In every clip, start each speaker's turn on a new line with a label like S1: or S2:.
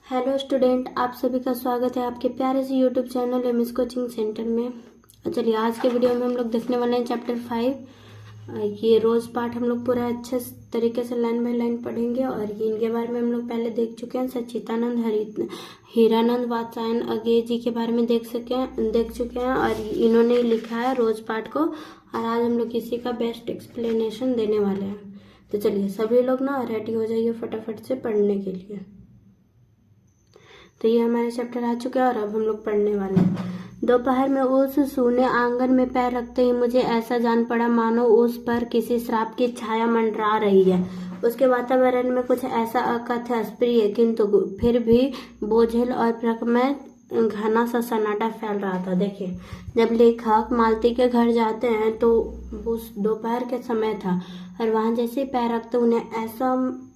S1: Hello student, आप सभी का स्वागत है आपके प्यारे से YouTube channel MS coaching centre में। चलिए आज के वीडियो में हम लोग देखने वाले हैं चैप्टर 5। ये रोज पाठ हम लोग पूरा अच्छे तरीके से लाइन बाय लाइन पढ़ेंगे और ये इनके बारे में हम लोग पहले देख चुके हैं। सच्चिदानंद हीरानंद वात्स्यायन अज्ञेय जी के बारे में देख चुके हैं और इन्होंने लिखा है रोज पाठ को, और आज हम लोग इसी का बेस्ट एक्सप्लेनेशन देने वाले हैं। तो चलिए सभी लोग ना रेडी हो जाइए फटाफट से पढ़ने के लिए। तो ये हमारे चैप्टर आ चुके हैं और अब हम लोग पढ़ने वाले हैं। दोपहर में उस सूने आंगन में पैर रखते ही मुझे ऐसा जान पड़ा मानो उस पर किसी श्राप की छाया मंडरा रही है। उसके वातावरण में कुछ ऐसा अकथ्य अप्रिय किंतु फिर भी बोझिल और प्रकमय घना सा सन्नाटा फैल रहा था। देखिए, जब लेखक मालती के घर जाते हैं तो उस दोपहर के समय था और वहां जैसे पैर रखते उन्हें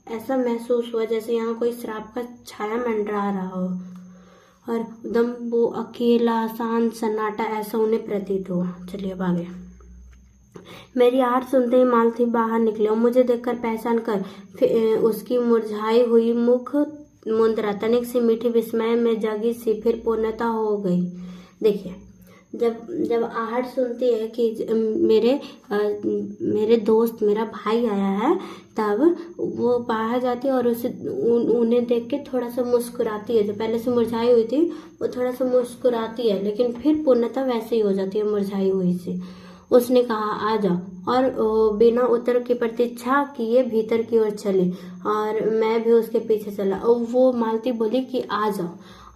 S1: ऐसा महसूस हुआ जैसे यहाँ कोई श्राप का छाया मंडरा रहा हो और एकदम वो अकेला शांत सन्नाटा ऐसा उन्हें प्रतीत हुआ। चलिए अब आगे। मेरी आहट सुनते ही मालती बाहर निकले और मुझे देखकर पहचान कर उसकी मुरझाई हुई मुख मुद्रा तनिक सी मीठी विस्मय में जगी सी फिर पूर्णता हो गई। देखिए, जब आहट सुनती है कि मेरे दोस्त मेरा भाई आया है, तब वो बाहर जाती है और उन्हें देख के थोड़ा सा मुस्कुराती है। जो पहले से मुरझाई हुई थी वो थोड़ा सा मुस्कुराती है, लेकिन फिर पूर्णता वैसे ही हो जाती है मुरझाई हुई सी। उसने कहा आ जाओ, और बिना उत्तर की प्रतीक्षा किए भीतर की ओर चली और मैं भी उसके पीछे चला। और वो मालती बोली कि आ जाओ,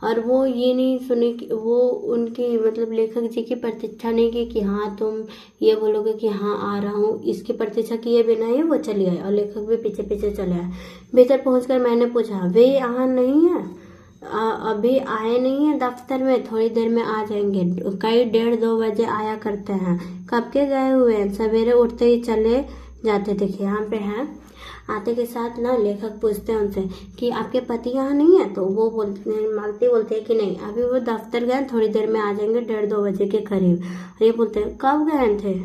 S1: और वो ये नहीं सुनी कि वो उनकी मतलब लेखक जी की प्रतीक्षा नहीं की कि हाँ तुम ये बोलोगे कि हाँ आ रहा हूँ। इसकी प्रतीक्षा किए बिना ही वो चली आई और लेखक भी पीछे पीछे चले आए। भीतर पहुंचकर मैंने पूछा वे यहाँ नहीं है? अभी आए नहीं है दफ्तर में? थोड़ी देर में आ जाएंगे, कई 1:30-2 बजे आया करते हैं। कब के गए हुए हैं? सवेरे उठते ही चले जाते। देखिए यहाँ पे है, आते के साथ ना लेखक पूछते हैं उनसे कि आपके पति यहाँ नहीं है? तो वो मालती बोलते हैं कि नहीं, अभी वो दफ्तर गए, थोड़ी देर में आ जाएंगे 1:30-2 बजे के करीब। और ये बोलते हैं कब गए थे?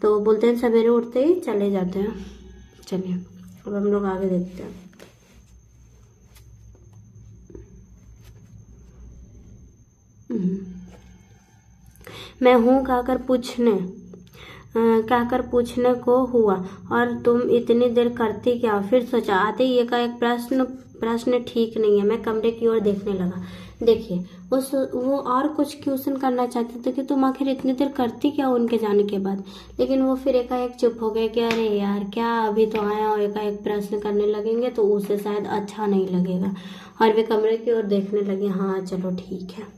S1: तो बोलते हैं सवेरे उठते ही चले जाते हैं। चलिए अब हम लोग आगे देखते हैं। मैं हूँ कहकर पूछने को हुआ और तुम इतनी देर करती क्या? फिर सोचा आते ही एक प्रश्न ठीक नहीं है। मैं कमरे की ओर देखने लगा। देखिए, वो और कुछ क्वेश्चन करना चाहते थे कि तुम आखिर इतनी देर करती क्या उनके जाने के बाद, लेकिन वो फिर एकाएक चुप हो गए कि अरे यार क्या अभी तो आया और एकाएक प्रश्न करने लगेंगे तो उसे शायद अच्छा नहीं लगेगा, और वे कमरे की ओर देखने लगे। हाँ चलो ठीक है।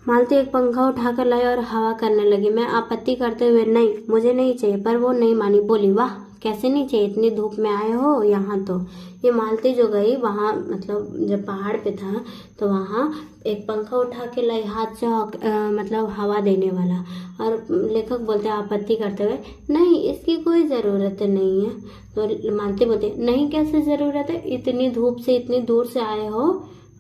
S1: मालती एक पंखा उठाकर लाई और हवा करने लगी। मैं आपत्ति करते हुए नहीं मुझे नहीं चाहिए, पर वो नहीं मानी। बोली वाह कैसे नहीं चाहिए, इतनी धूप में आए हो यहाँ तो। ये मालती जो गई वहाँ मतलब जब पहाड़ पे था तो वहाँ एक पंखा उठा के लाई हाथ से मतलब हवा देने वाला, और लेखक बोलते आपत्ति करते हुए नहीं इसकी कोई ज़रूरत नहीं है। तो मालती बोलती नहीं कैसे ज़रूरत है, इतनी धूप से इतनी दूर से आए हो।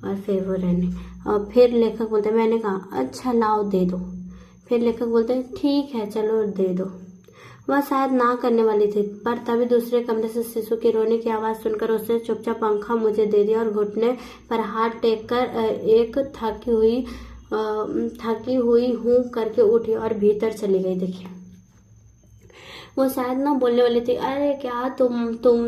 S1: और फिर वो रहने, और फिर लेखक बोलते मैंने कहा अच्छा लाओ दे दो। फिर लेखक बोलते ठीक है चलो दे दो। वह शायद ना करने वाली थी, पर तभी दूसरे कमरे से शिशु के रोने की आवाज़ सुनकर उसने चुपचाप पंखा मुझे दे दिया और घुटने पर हाथ टेक कर एक थकी हुई हूँ करके उठी और भीतर चली गई। देखिए, वो शायद ना बोलने वाली थी अरे क्या तुम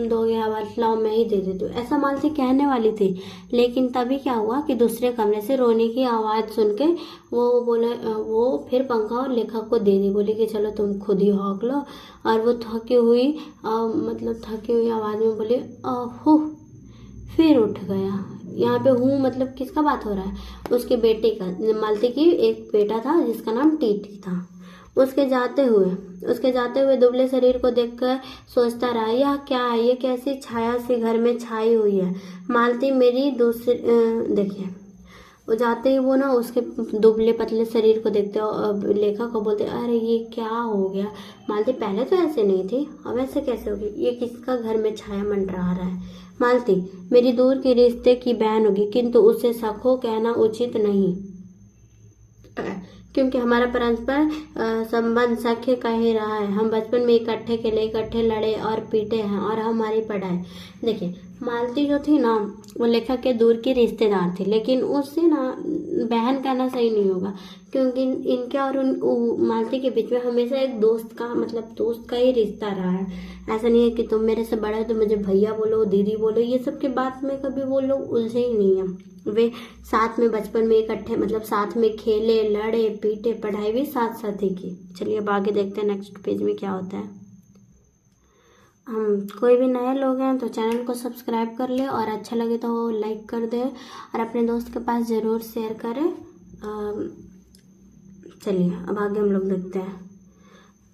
S1: दोगे आवाज, लाओ मैं ही दे देती हूँ, ऐसा मालती कहने वाली थी। लेकिन तभी क्या हुआ कि दूसरे कमरे से रोने की आवाज़ सुन के वो फिर पंखा और लेखक को दे दी। बोली कि चलो तुम खुद ही हौक लो। और वो थकी हुई आवाज़ में बोली आहू, फिर उठ गया। यहाँ पे हूँ मतलब किसका बात हो रहा है? उसके बेटे का। मालती की एक बेटा था जिसका नाम टीटी था। उसके जाते हुए दुबले शरीर को देखकर सोचता रहा यह क्या है, ये कैसी छाया सी घर में छाई हुई है। मालती मेरी देखिए, वो जाते ही वो ना उसके दुबले पतले शरीर को देखते और लेखक को बोलते अरे ये क्या हो गया? मालती पहले तो ऐसे नहीं थी, अब ऐसे कैसे होगी? ये किसका घर में छाया मंडरा रहा है? मालती मेरी दूर की रिश्ते की बहन होगी, किंतु उसे सखो कहना उचित नहीं। क्योंकि हमारा परस्पर संबंध सख्य का ही रहा है। हम बचपन में इकट्ठे खेले, इकट्ठे लड़े और पीटे हैं, और हमारी पढ़ाई। देखिए मालती जो थी ना वो लेखक के दूर की रिश्तेदार थी, लेकिन उससे ना बहन कहना सही नहीं होगा, क्योंकि इनके और मालती के बीच में हमेशा एक दोस्त का मतलब दोस्त का ही रिश्ता रहा है। ऐसा नहीं है कि तुम मेरे से बड़ा हो तो मुझे भैया बोलो, दीदी बोलो, ये सब के बात में कभी वो लोग उलझे ही नहीं है। वे साथ में बचपन में इकट्ठे मतलब साथ में खेले, लड़े, पीटे, पढ़ाई भी साथ साथ ही की। चलिए अब आगे देखते हैं नेक्स्ट पेज में क्या होता है। हम कोई भी नए लोग हैं तो चैनल को सब्सक्राइब कर ले, और अच्छा लगे तो लाइक कर दे, और अपने दोस्त के पास ज़रूर शेयर करें। चलिए अब आगे हम लोग देखते हैं।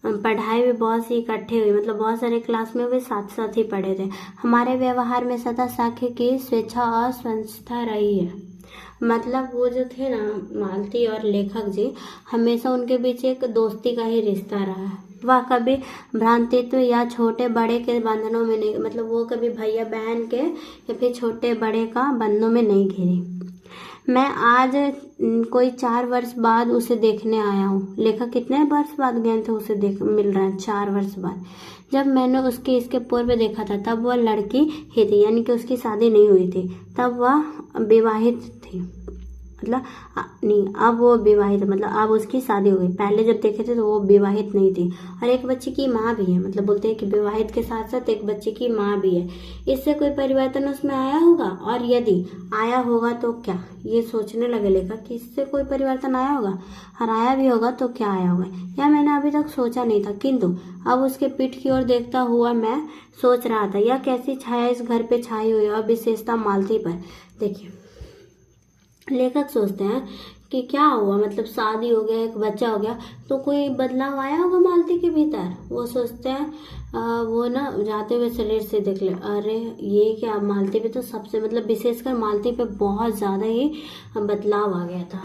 S1: पढ़ाई भी बहुत सी इकट्ठे हुई, मतलब बहुत सारे क्लास में वे साथ साथ ही पढ़े थे। हमारे व्यवहार में सदा साख्य की स्वेच्छा और स्वच्छता रही है। मतलब वो जो थे ना मालती और लेखक जी, हमेशा उनके बीच एक दोस्ती का ही रिश्ता रहा है। वह कभी भ्रांतित्व या छोटे बड़े के बंधनों में नहीं, मतलब वो कभी भैया बहन के या फिर छोटे बड़े का बंधनों में नहीं घिरी। मैं आज कोई 4 वर्ष बाद उसे देखने आया हूँ। लेखक कितने वर्ष बाद गए थे उसे मिल रहा है 4 वर्ष बाद। जब मैंने इसके पूर्व देखा था तब वह लड़की ही थी, यानी कि उसकी शादी नहीं हुई थी, तब वह विवाहित थी, मतलब नहीं अब वो विवाहित, मतलब अब उसकी शादी हो गई। पहले जब देखे थे तो वो विवाहित नहीं थी, और एक बच्चे की माँ भी है, मतलब बोलते हैं कि विवाहित के साथ साथ एक बच्चे की माँ भी है। इससे कोई परिवर्तन उसमें आया होगा, और यदि आया होगा तो क्या? ये सोचने लगे लेखक कि इससे कोई परिवर्तन आया होगा, और आया भी होगा तो क्या आया होगा, यह मैंने अभी तक सोचा नहीं था। किंतु अब उसके पीठ की ओर देखता हुआ मैं सोच रहा था, यह कैसी छाया इस घर पे छाई हुई है, और विशेषता मालती पर। देखिए लेखक सोचते हैं कि क्या हुआ, मतलब शादी हो गया, एक बच्चा हो गया, तो कोई बदलाव आया होगा मालती के भीतर। वो सोचते हैं वो ना जाते हुए शरीर से देख ले, अरे ये क्या, मालती पे तो सबसे मतलब विशेषकर मालती पे बहुत ज़्यादा ही बदलाव आ गया था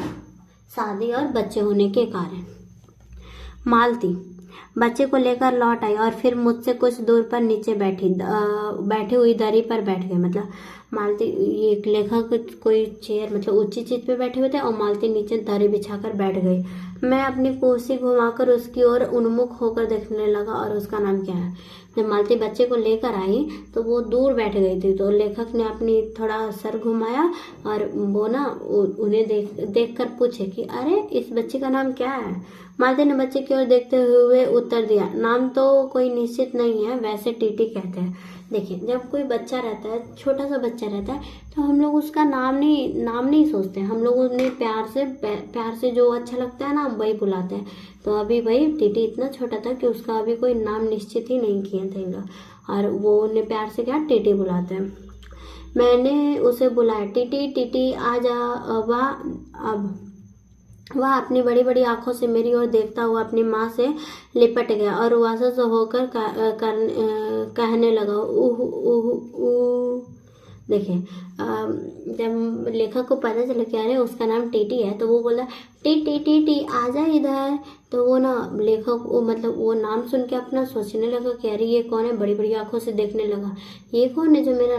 S1: शादी और बच्चे होने के कारण। मालती बच्चे को लेकर लौट आई और फिर मुझसे कुछ दूर पर नीचे बैठी हुई दरी पर बैठ गई। मतलब मालती, ये लेखक कोई चेयर मतलब ऊंची चीज पे बैठे हुए थे और मालती नीचे दरी बिछाकर बैठ गई। मैं अपनी कुर्सी घुमाकर उसकी ओर उन्मुख होकर देखने लगा, और उसका नाम क्या है। जब मालती बच्चे को लेकर आई तो वो दूर बैठ गई थी, तो लेखक ने अपनी थोड़ा सर घुमाया और वो ना उन्हें देख कर पूछे कि अरे इस बच्चे का नाम क्या है। मालती ने बच्चे की ओर देखते हुए उत्तर दिया, नाम तो कोई निश्चित नहीं है, वैसे टीटी कहते हैं। देखिए जब कोई बच्चा रहता है, छोटा सा बच्चा रहता है, तो हम लोग उसका नाम नहीं सोचते, हम लोग उन्हें प्यार से जो अच्छा लगता है ना वही बुलाते हैं। तो अभी भाई टीटी इतना छोटा था कि उसका अभी कोई नाम निश्चित ही नहीं किया था इन लोग, और वो उन्हें प्यार से क्या टीटी बुलाते हैं। मैंने उसे बुलाया, टीटी टीटी आ जा। वह अपनी बड़ी बड़ी आंखों से मेरी ओर देखता हुआ अपनी माँ से लिपट गया और उदास होकर कहने लगा उह उह उह। देखिए जब लेखक को पता चला कि अरे उसका नाम टीटी है, तो वो बोला टीटी टीटी आ जा इधर। तो वो ना लेखक वो नाम सुन के अपना सोचने लगा कि अरे ये कौन है, बड़ी बड़ी आंखों से देखने लगा, ये कौन है जो मेरा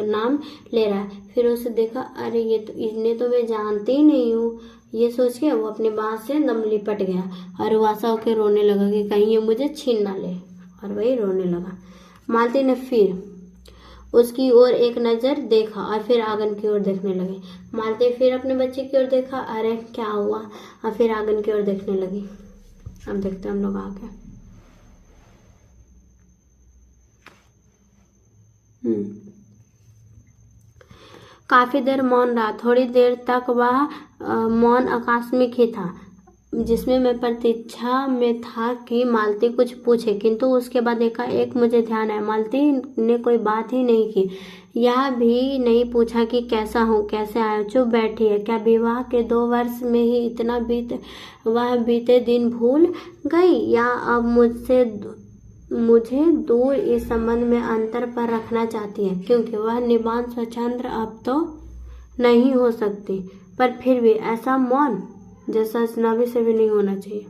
S1: नाम ले रहा है। फिर उसे देखा, अरे इन्हें तो मैं जानती ही नहीं हूँ। ये सोच के वो अपनी बात से दम लिपट गया और वासा होकर रोने लगा कि कहीं ये मुझे छीन ना ले, और वही रोने लगा। मालती ने फिर उसकी ओर एक नज़र देखा और फिर आंगन की ओर देखने लगी। मालती फिर अपने बच्चे की ओर देखा, अरे क्या हुआ, और फिर आंगन की ओर देखने लगी। अब देखते हैं हम लोग आगे। काफी देर मौन रहा। थोड़ी देर तक वह मौन आकस्मिक ही था, जिसमें मैं प्रतीक्षा में था कि मालती कुछ पूछे, किंतु उसके बाद एकाएक मुझे ध्यान आया, मालती ने कोई बात ही नहीं की, यह भी नहीं पूछा कि कैसा हूँ, कैसे आया, चुप बैठी है। क्या विवाह के 2 वर्ष में ही इतना बीते दिन भूल गई, या अब मुझे दूर इस संबंध में अंतर पर रखना चाहती है, क्योंकि वह निबान स्वच्छंद अब तो नहीं हो सकती, पर फिर भी ऐसा मौन जैसा अजनबी से भी नहीं होना चाहिए,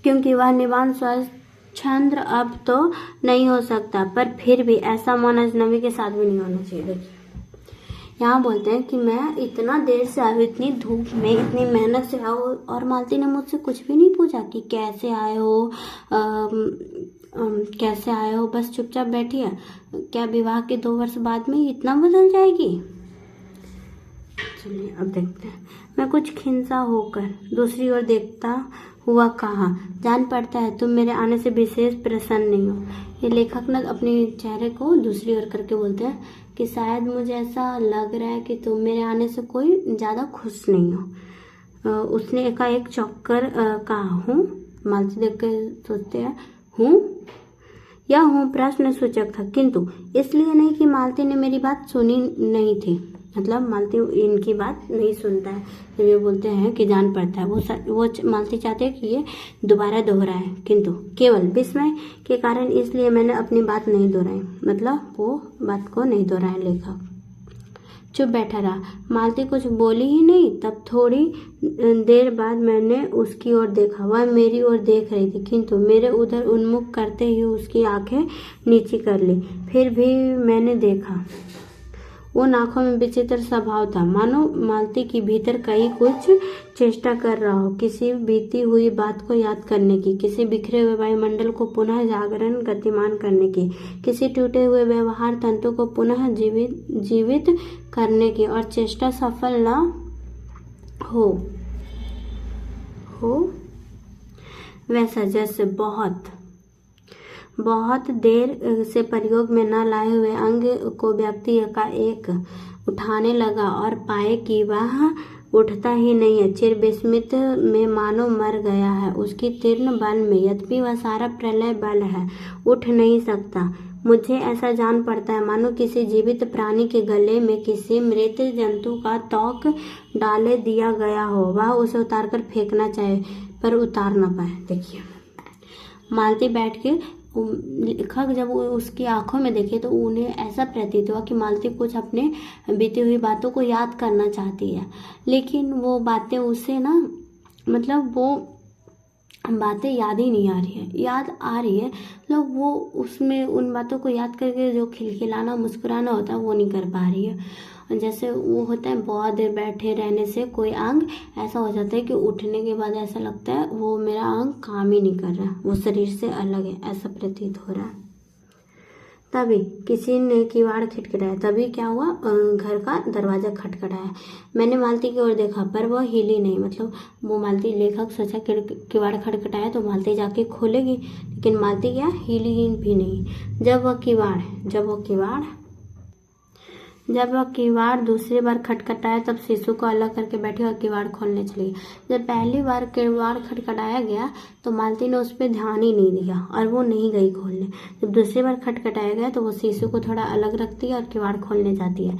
S1: क्योंकि वह निबान स्वच्छंद अब तो नहीं हो सकता, पर फिर भी ऐसा मौन अजनबी के साथ भी नहीं होना चाहिए। देखिए यहाँ बोलते हैं कि मैं इतना देर से आई हूँ, इतनी धूप में, इतनी मेहनत से आओ, और मालती ने मुझसे कुछ भी नहीं पूछा कि कैसे आए हो, कैसे आए हो, बस चुपचाप बैठी है। क्या विवाह के 2 वर्ष बाद में इतना बदल जाएगी? चलिए अब देखते हैं। मैं कुछ खिंसा होकर दूसरी ओर देखता हुआ कहा, जान पड़ता है तुम मेरे आने से विशेष प्रसन्न नहीं हो। ये लेखक ना अपने चेहरे को दूसरी ओर करके बोलते हैं कि शायद मुझे ऐसा लग रहा है कि तुम मेरे आने से कोई ज़्यादा खुश नहीं हो। उसने एकाएक चौंक कर कहा, हूँ? मालती देख के सोचते हैं, हूँ? यह हूँ प्रश्न सूचक था, किंतु इसलिए नहीं कि मालती ने मेरी बात सुनी नहीं थी। मतलब मालती इनकी बात नहीं सुनता है जब ये बोलते हैं कि जान पड़ता है। वो मालती चाहते हैं कि ये दोबारा दोहराए, किंतु केवल विस्मय के कारण इसलिए मैंने अपनी बात नहीं दोहराई। मतलब वो बात को नहीं दोहराया लेखक। चुप बैठा रहा। मालती कुछ बोली ही नहीं। तब थोड़ी देर बाद मैंने उसकी ओर देखा। वह मेरी ओर देख रही थी, किंतु मेरे उधर उन्मुख करते ही उसकी आंखें नीची कर ली। फिर भी मैंने देखा। उन आंखों में विचित्र स्वभाव था, मानो मालती की भीतर कहीं कुछ चेष्टा कर रहा हो, किसी बीती हुई बात को याद करने की, किसी बिखरे हुए वायुमंडल को पुनः जागरण गतिमान करने की, किसी टूटे हुए व्यवहार तंतु को पुनः जीवित करने की, और चेष्टा सफल न हो वैसा जैसे बहुत देर से प्रयोग में न लाए हुए अंग को व्यक्ति का एक उठाने लगा और पाए कि वह उठता ही नहीं है। चिर विस्मित में मानो मर गया है उसकी तीर्ण बल में, यद्यपि वह सारा प्रलय बल है, उठ नहीं सकता। मुझे ऐसा जान पड़ता है मानो किसी जीवित प्राणी के गले में किसी मृत जंतु का तोक डाले दिया गया हो। वह उसे उतारकर फेंकना चाहे पर उतार ना पाए। देखिए मालती बैठ के, लेखक जब उसकी आंखों में देखे तो उन्हें ऐसा प्रतीत हुआ कि मालती कुछ अपने बीती हुई बातों को याद करना चाहती है, लेकिन वो बातें उसे ना, मतलब वो बातें याद ही नहीं आ रही है। याद आ रही है मतलब वो उसमें उन बातों को याद करके जो खिलखिलाना मुस्कुराना होता है वो नहीं कर पा रही है। जैसे वो होता है बहुत देर बैठे रहने से कोई अंग ऐसा हो जाता है कि उठने के बाद ऐसा लगता है वो मेरा अंग काम ही नहीं कर रहा, वो शरीर से अलग है, ऐसा प्रतीत हो रहा है। तभी किसी ने किवाड़ खटखटाया। तभी क्या हुआ, घर का दरवाजा खटखटाया। मैंने मालती की ओर देखा पर वह हिली नहीं। मतलब वो मालती, लेखक सोचा किवाड़ खटखटाया तो मालती जाके खोलेगी, लेकिन मालती क्या हिली भी नहीं। जब वह किवाड़ दूसरी बार खटखटाया तब शिशु को अलग करके बैठी और किवाड़ खोलने चली। जब पहली बार किवाड़ खटखटाया गया तो मालती ने उस पर ध्यान ही नहीं दिया और वो नहीं गई खोलने। जब दूसरी बार खटखटाया गया तो वो शिशु को थोड़ा अलग रखती है और किवाड़ खोलने जाती है।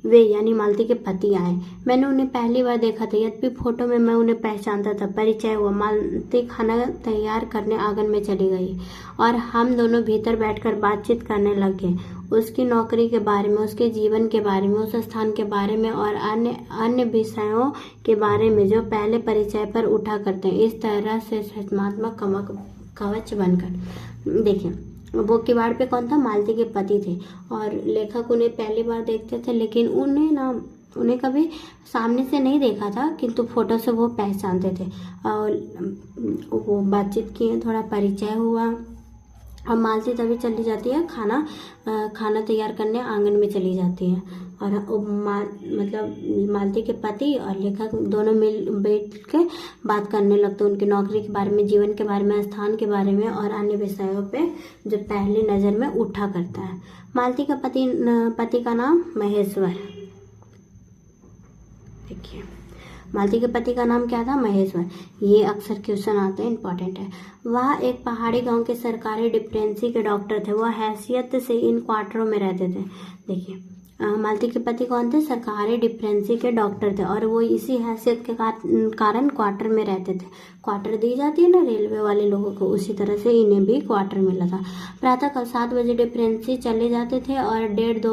S1: वे यानी मालती के पति आए। मैंने उन्हें पहली बार देखा था, यद्यपि फोटो में मैं उन्हें पहचानता था। परिचय हुआ। मालती खाना तैयार करने आंगन में चली गई और हम दोनों भीतर बैठकर बातचीत करने लगे। उसकी नौकरी के बारे में, उसके जीवन के बारे में, उस स्थान के बारे में और अन्य विषयों के बारे में जो पहले परिचय पर उठा करते हैं, इस तरह से रचनात्मक कवच बनकर। देखिए वो किवाड़ पे कौन था, मालती के पति थे और लेखक उन्हें पहली बार देखते थे, लेकिन उन्हें कभी सामने से नहीं देखा था, किंतु फोटो से वो पहचानते थे और वो बातचीत किए, थोड़ा परिचय हुआ। और मालती तभी चली जाती है खाना तैयार करने आंगन में चली जाती है और मतलब मालती के पति और लेखक दोनों मिल बैठ के बात करने लगते हैं उनकी नौकरी के बारे में, जीवन के बारे में, स्थान के बारे में और अन्य विषयों पे जो पहली नज़र में उठा करता है। मालती का पति का नाम महेश्वर। देखिए मालती के पति का नाम क्या था, महेश्वर। ये अक्सर क्वेश्चन आते हैं, इंपॉर्टेंट है। वह एक पहाड़ी गांव के सरकारी डिस्पेंसरी के डॉक्टर थे। वह हैसियत से इन क्वार्टरों में रहते थे। देखिए मालती के पति कौन थे, सरकारी डिस्पेंसरी के डॉक्टर थे और वो इसी हैसियत के कारण क्वार्टर में रहते थे। क्वार्टर दी जाती है ना रेलवे वाले लोगों को, उसी तरह से इन्हें भी क्वार्टर मिला था। प्रातःकाल 7 बजे डिफरेंसी चले जाते थे और 1:30-2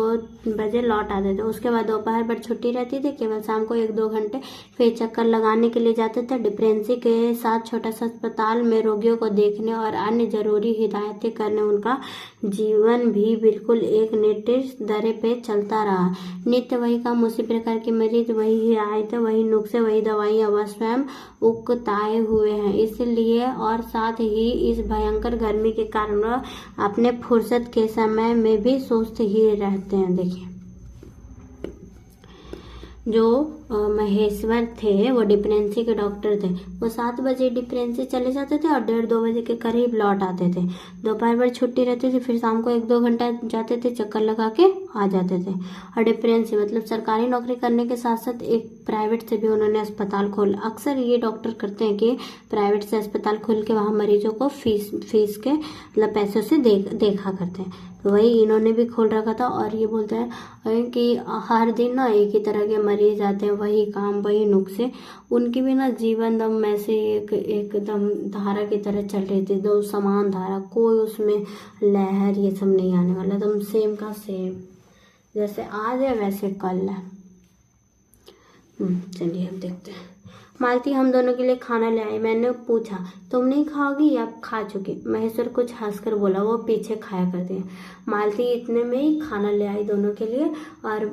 S1: बजे लौट आते थे। उसके बाद दोपहर भर छुट्टी रहती थी, केवल शाम को 1-2 घंटे फिर चक्कर लगाने के लिए जाते थे। डिफरेंसी के साथ छोटा सा अस्पताल में रोगियों को देखने और अन्य जरूरी हिदायतें करने उनका जीवन भी बिल्कुल एक निर्दिष्ट दर पे चलता रहा। नित्य वही काम, उसी प्रकार के मरीज, वही हिदायतें, वही नुस्खे, वही दवाइयाँ, वह स्वयं उकताए हुए हैं। इसलिए और साथ ही इस भयंकर गर्मी के कारण अपने फुर्सत के समय में भी सोचते ही रहते हैं। देखिए जो महेश्वर थे वो डिफरेंसी के डॉक्टर थे। वो 7 बजे डिफरेंसी चले जाते थे और 1:30-2 बजे के करीब लौट आते थे। दोपहर भर छुट्टी रहती थी, फिर शाम को 1-2 घंटा जाते थे, चक्कर लगा के आ जाते थे। और डिफरेंसी मतलब सरकारी नौकरी करने के साथ साथ एक प्राइवेट से भी उन्होंने अस्पताल खोला। अक्सर ये डॉक्टर करते हैं कि प्राइवेट से अस्पताल खोल के वहाँ मरीजों को फीस के मतलब पैसों से देखा करते हैं। तो वही इन्होंने भी खोल रखा था। और ये बोलते हैं कि हर दिन ना एक ही तरह के मरीज आते हैं, वही काम, वही नुस्खे। उनकी भी ना जीवन दम में से एकदम धारा की तरह चल रही थी, दो समान धारा, कोई उसमें लहर ये सब नहीं आने वाला, एकदम सेम का सेम, जैसे आज है वैसे कल है। चलिए अब देखते हैं। मालती हम दोनों के लिए खाना ले आई। मैंने पूछा तुम नहीं खाओगी या खा चुकी? महेश्वर कुछ हंसकर बोला वो पीछे खाया करती है। मालती इतने में ही खाना ले आई दोनों के लिए। और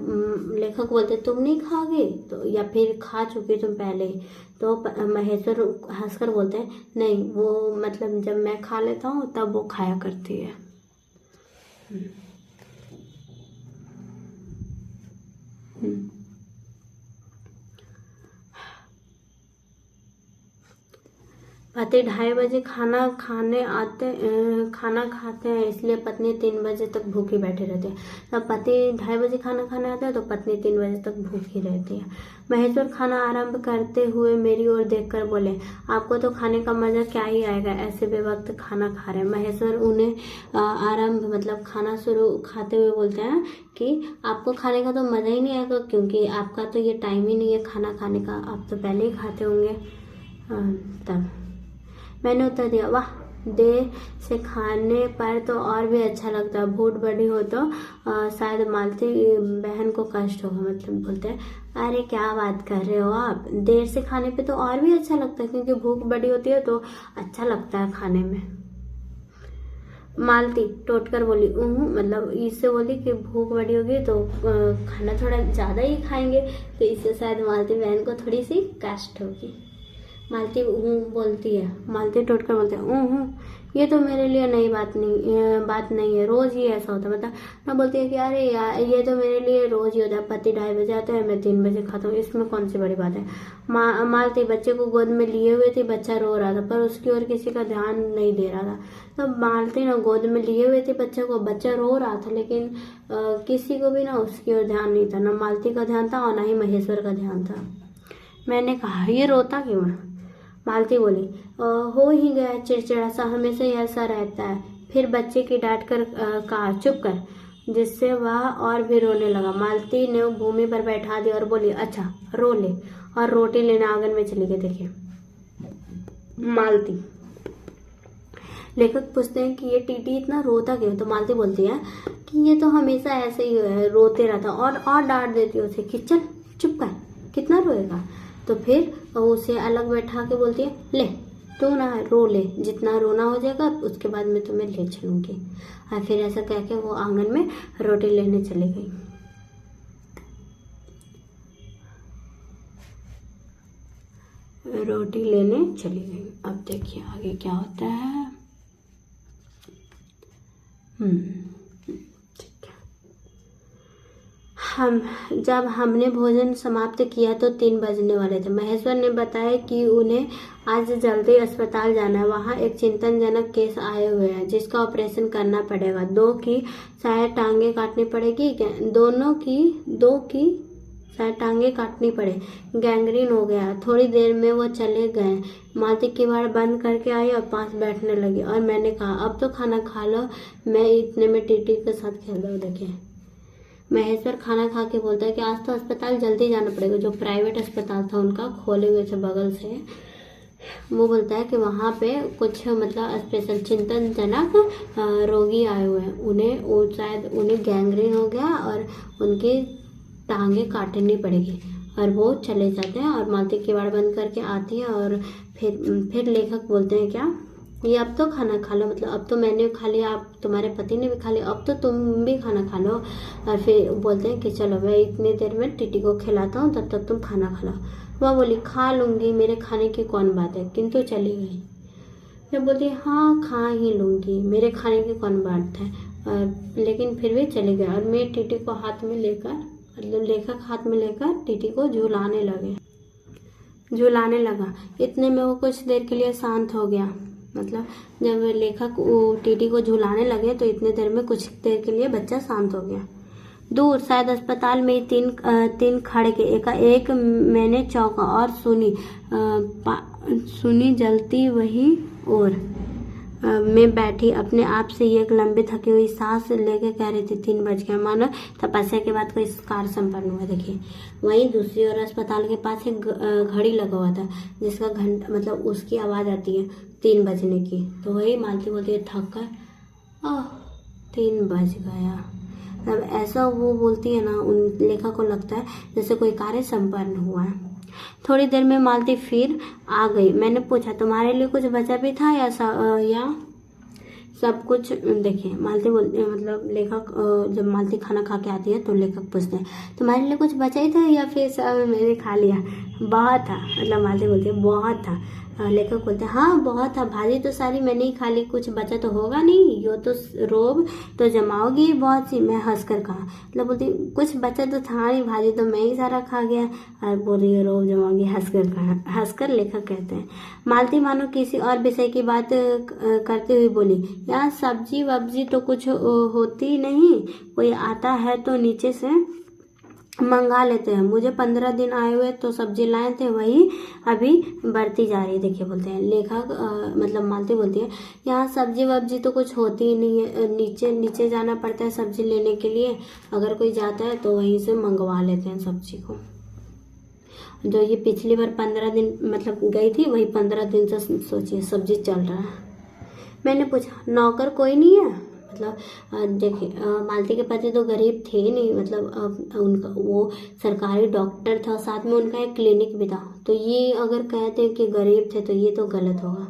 S1: लेखक बोलते तुम नहीं खाओगे तो या फिर खा चुकी तुम पहले ही? तो महेश्वर हंसकर बोलते हैं नहीं, वो मतलब जब मैं खा लेता हूँ तब वो खाया करती है। पति 2:30 बजे खाना खाते हैं, इसलिए पत्नी 3 बजे तक भूखी बैठी रहती है। तब पति 2:30 बजे खाना खाने आता है तो पत्नी 3 बजे तक भूखी रहती है। महेश्वर खाना आरंभ करते हुए मेरी ओर देखकर बोले आपको तो खाने का मजा क्या ही आएगा, ऐसे बेवक्त खाना खा रहे हैं। महेश्वर उन्हें आरंभ मतलब खाना शुरू खाते हुए बोलते हैं कि आपको खाने का तो मजा ही नहीं आएगा, क्योंकि आपका तो ये टाइम ही नहीं है खाना खाने का, आप तो पहले ही खाते होंगे। तब मैंने उत्तर दिया वाह, देर से खाने पर तो और भी अच्छा लगता है, भूख बड़ी हो तो शायद मालती बहन को कष्ट होगा। मतलब बोलते हैं अरे क्या बात कर रहे हो आप, देर से खाने पे तो और भी अच्छा लगता है, क्योंकि भूख बड़ी होती है तो अच्छा लगता है खाने में। मालती टोट कर बोली मतलब इससे बोली कि भूख बड़ी होगी तो खाना थोड़ा ज़्यादा ही खाएंगे, तो इससे शायद मालती बहन को थोड़ी सी कष्ट होगी। मालती बोलती है, मालती टोट कर बोलते हैं ये तो मेरे लिए नई बात नहीं है, रोज ही ऐसा होता है। मतलब मैं बोलती है कि अरे यार ये तो मेरे लिए रोज ही होता है, पति 2:30 बजे आता है, मैं 3 बजे खाता हूँ, इसमें कौन सी बड़ी बात है। मालती बच्चे को गोद में लिए हुए थी, बच्चा रो रहा था पर उसकी ओर किसी का ध्यान नहीं दे रहा था। तो मालती ना गोद में लिए हुए थे बच्चे को, बच्चा रो रहा था लेकिन किसी को भी ना उसकी ओर ध्यान नहीं था, ना मालती का ध्यान था और ना ही महेश्वर का ध्यान था। मैंने कहा ये रोता क्यों है? मालती बोली हो ही गया चिड़चिड़ा सा, हमेशा ही ऐसा रहता है। फिर बच्चे की डांट कर कहा चुप कर, जिससे वह और भी रोने लगा। मालती ने भूमि पर बैठा दिया और बोली अच्छा रो ले, और रोटी लेने आंगन में चली गई। देखिए मालती, लेखक पूछते हैं कि ये टीटी इतना रोता क्यों? तो मालती बोलती है कि ये तो हमेशा ऐसे ही रोते रहता, और डांट देती है उसे कि चल चुप कर, कितना रोएगा। तो फिर उसे अलग बैठा के बोलती है ले तू ना रो ले, जितना रोना हो जाएगा उसके बाद में तुम्हें ले चलूंगी। और फिर ऐसा कह के वो आंगन में रोटी लेने चली गई। रोटी लेने चली गई। अब देखिए आगे क्या होता है। जब हमने भोजन समाप्त किया तो 3 बजने वाले थे। महेश्वर ने बताया कि उन्हें आज जल्दी अस्पताल जाना है, वहाँ एक चिंताजनक केस आए हुए हैं जिसका ऑपरेशन करना पड़ेगा। 2 की शायद टांगे काटनी पड़ेगी, दो की शायद टांगे काटनी पड़े, गैंग्रीन हो गया। थोड़ी देर में वो चले गए। मालती किवाड़ बंद करके आई और पास बैठने लगी और मैंने कहा अब तो खाना खा लो, मैं इतने में टीटी के साथ खेल रहा हूँ। देखिए महेश्वर खाना खा के बोलता है कि आज तो अस्पताल जल्दी जाना पड़ेगा। जो प्राइवेट अस्पताल था उनका खोले हुए थे बगल से, वो बोलता है कि वहाँ पे कुछ मतलब स्पेशल चिंतनजनक रोगी आए हुए हैं, उन्हें शायद उन्हें गैंग्रीन हो गया और उनकी टांगे काटनी पड़ेगी। और वो चले जाते हैं और मालती किवाड़ बंद करके आती है। और फिर लेखक बोलते हैं क्या, ये अब तो खाना खा लो, मतलब अब तो मैंने खा लिया, आप तुम्हारे पति ने भी खा लिया, अब तो तुम भी खाना खा लो। और फिर बोलते हैं कि चलो मैं इतनी देर में टीटी को खिलाता हूँ, तब तक तुम खाना खा लो। वह बोली खा लूँगी, मेरे खाने की कौन बात है, किंतु चली गई। मैं बोलती हाँ खा ही लूँगी, मेरे खाने की कौन बात है, लेकिन फिर भी चली गई। और मैं टीटी को हाथ में लेकर, मतलब लेखक हाथ में लेकर टीटी को झुलाने लगा। इतने में वो कुछ देर के लिए शांत हो गया। मतलब जब लेखक टीटी को झुलाने लगे तो इतने देर में कुछ देर के लिए बच्चा शांत हो गया। दूर शायद अस्पताल में तीन खड़े के एक मैंने चौंका और सुनी जलती वही और मैं बैठी अपने आप से एक लंबी थकी हुई सांस लेके कह रही थी 3 बज गया, मानो तपस्या के बाद कोई कार्य संपन्न हुआ। देखिए वहीं दूसरी ओर अस्पताल के पास एक घड़ी लगा हुआ था जिसका घंटा, मतलब उसकी आवाज आती है 3 बजने की। तो वही मालती बोलती है थक कर 3 बज गया। तब ऐसा वो बोलती है ना, उन लेखक को लगता है जैसे कोई कार्य संपन्न हुआ है। थोड़ी देर में मालती फिर आ गई। मैंने पूछा तुम्हारे लिए कुछ बचा भी था या सब कुछ। देखिए मालती बोलती है, मतलब लेखक जब मालती खाना खा के आती है तो लेखक पूछते हैं तुम्हारे लिए कुछ बचा ही था या फिर सब मैंने खा लिया। बहुत था, मतलब मालती बोलती है बहुत था। लेखक बोलते हैं हाँ बहुत था, भाजी तो सारी मैंने ही खा ली, कुछ बचा तो होगा नहीं, यो तो रोब तो जमाओगी बहुत सी। मैं हंसकर कहा, मतलब बोलती कुछ बचा तो था नहीं, भाजी तो मैं ही सारा खा गया। और बोल रही है रोब जमाओगी, हंसकर कहा। हंसकर लेखक कहते हैं। मालती मानो किसी और विषय की बात करते हुए बोली यहाँ सब्जी वब्जी तो कुछ होती नहीं, कोई आता है तो नीचे से मंगा लेते हैं। मुझे 15 दिन आए हुए तो सब्जी लाए थे, वही अभी बढ़ती जा रही है। देखिए बोलते हैं लेखक, मतलब मालती बोलती है यहाँ सब्जी वब्जी तो कुछ होती ही नहीं है, नीचे जाना पड़ता है सब्जी लेने के लिए। अगर कोई जाता है तो वहीं से मंगवा लेते हैं सब्जी को। जो ये पिछली बार 15 दिन मतलब गई थी, वही 15 दिन से सोचिए सब्जी चल रहा है। मैंने पूछा नौकर कोई नहीं है, मतलब देखिए मालती के पति तो गरीब थे नहीं, मतलब उनका वो सरकारी डॉक्टर था, साथ में उनका एक क्लिनिक भी था। तो ये अगर कहते हैं कि गरीब थे तो ये तो गलत होगा।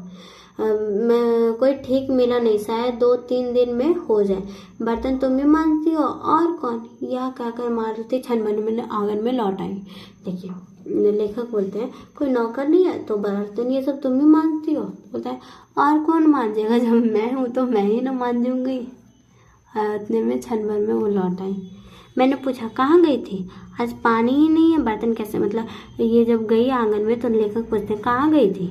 S1: मैं कोई ठीक मिला नहीं, शायद 2-3 दिन में हो जाए। बर्तन तुम ही मांजती हो और कौन, यह कहकर मालती छनमन में आंगन में लौट आई। देखिए लेखक बोलते हैं कोई नौकर नहीं है तो बर्तन ये सब तुम ही मांजती हो। बोलता है और कौन मांजेगा, जब मैं हूँ तो मैं ही ना मांजूंगी। इतने में छनमन में वो लौट आई। मैंने पूछा कहाँ गई थी, आज पानी ही नहीं है, बर्तन कैसे, मतलब ये जब गई आंगन में तो लेखक पूछते हैं कहाँ गई थी।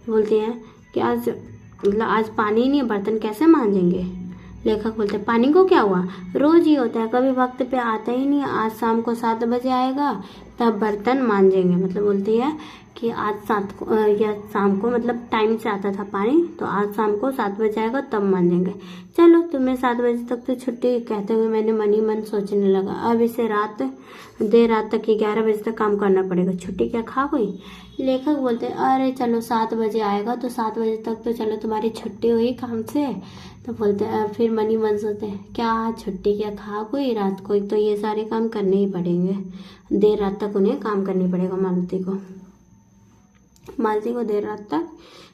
S1: बोलते हैं कि आज पानी ही नहीं है, बर्तन कैसे मांजेंगे। लेखक बोलते हैं पानी को क्या हुआ, रोज ही होता है, कभी वक्त पे आता ही नहीं है। आज शाम को 7 बजे आएगा तब बर्तन मांजेंगे। मतलब बोलती है कि आज 7 को या शाम को, मतलब टाइम से आता था पानी, तो आज शाम को 7 बजे आएगा तब मांजेंगे। चलो तुम्हें 7 बजे तक तो छुट्टी, कहते हुए मैंने मन ही मन सोचने लगा अब इसे देर रात तक 11 बजे तक काम करना पड़ेगा, छुट्टी क्या खा गई। लेखक बोलते हैं अरे चलो 7 बजे आएगा तो 7 बजे तक तो चलो तुम्हारी छुट्टी हुई काम से। तो बोलते हैं फिर मन ही मन सोचते हैं क्या छुट्टी क्या खा कोई, रात को तो ये सारे काम करने ही पड़ेंगे, देर रात तक उन्हें काम करनी पड़ेगा मालती को देर रात तक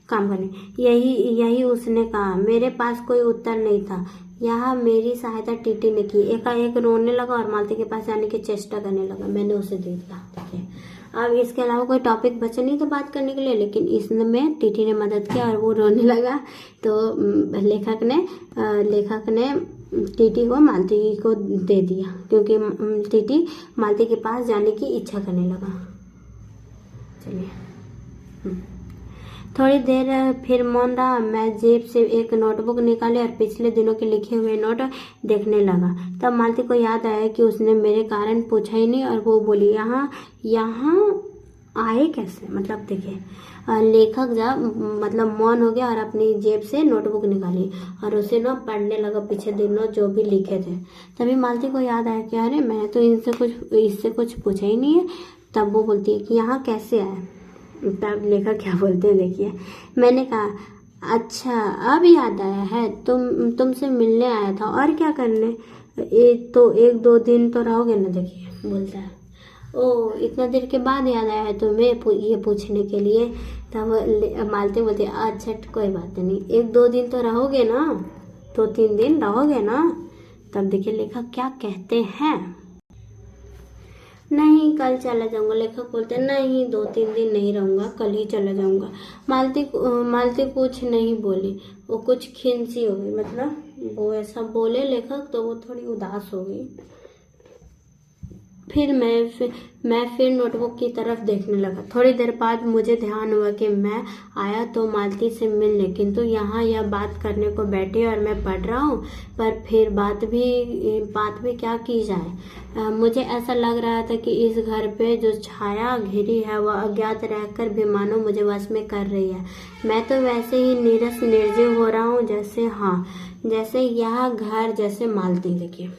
S1: काम करनी। यही उसने कहा। मेरे पास कोई उत्तर नहीं था। यहाँ मेरी सहायता टीटी ने की। एकाएक रोने लगा और मालती के पास जाने की चेष्टा करने लगा। मैंने उसे देख लिया। देखिए अब इसके अलावा कोई टॉपिक बचा नहीं था बात करने के लिए, लेकिन इसमें टीटी ने मदद किया और वो रोने लगा। तो लेखक ने टीटी को मालती को दे दिया, क्योंकि टीटी मालती के पास जाने की इच्छा करने लगा। चलिए थोड़ी देर फिर मौन रहा। मैं जेब से एक नोटबुक निकाली और पिछले दिनों के लिखे हुए नोट देखने लगा। तब मालती को याद आया कि उसने मेरे कारण पूछा ही नहीं, और वो बोली यहाँ आए कैसे। मतलब देखिए लेखक मतलब मौन हो गया और अपनी जेब से नोटबुक निकाली और उसे ना पढ़ने लगा पीछे दिनों जो भी लिखे थे। तभी मालती को याद आया कि अरे मैं तो इससे कुछ पूछा ही नहीं है। तब वो बोलती है कि यहाँ कैसे आए। तब लेखा क्या बोलते हैं देखिए। मैंने कहा अच्छा अब याद आया है, तुमसे मिलने आया था, और क्या करने, एक दो दिन तो रहोगे ना। देखिए बोलता है ओ इतना देर के बाद याद आया है तुम्हें ये पूछने के लिए। तब मालती बोलती अच्छा कोई बात नहीं, एक दो दिन तो रहोगे ना, 2-3 दिन रहोगे ना। तब देखिए लेखक क्या कहते हैं, नहीं कल चला जाऊंगा। लेखक बोलते नहीं 2-3 दिन नहीं रहूंगा, कल ही चला जाऊंगा। मालती कुछ नहीं बोली, वो कुछ खिंसी हो गई, मतलब वो ऐसा बोले लेखक तो वो थोड़ी उदास हो गई। फिर मैं फिर नोटबुक की तरफ देखने लगा। थोड़ी देर बाद मुझे ध्यान हुआ कि मैं आया तो मालती से मिलने, किंतु यहाँ यह बात करने को बैठी और मैं पढ़ रहा हूँ। पर फिर बात भी क्या की जाए। मुझे ऐसा लग रहा था कि इस घर पे जो छाया घिरी है वह अज्ञात रहकर भी मानो मुझे वश में कर रही है। मैं तो वैसे ही नीरस निर्जीव हो रहा हूँ जैसे यह घर, जैसे मालती। देखिए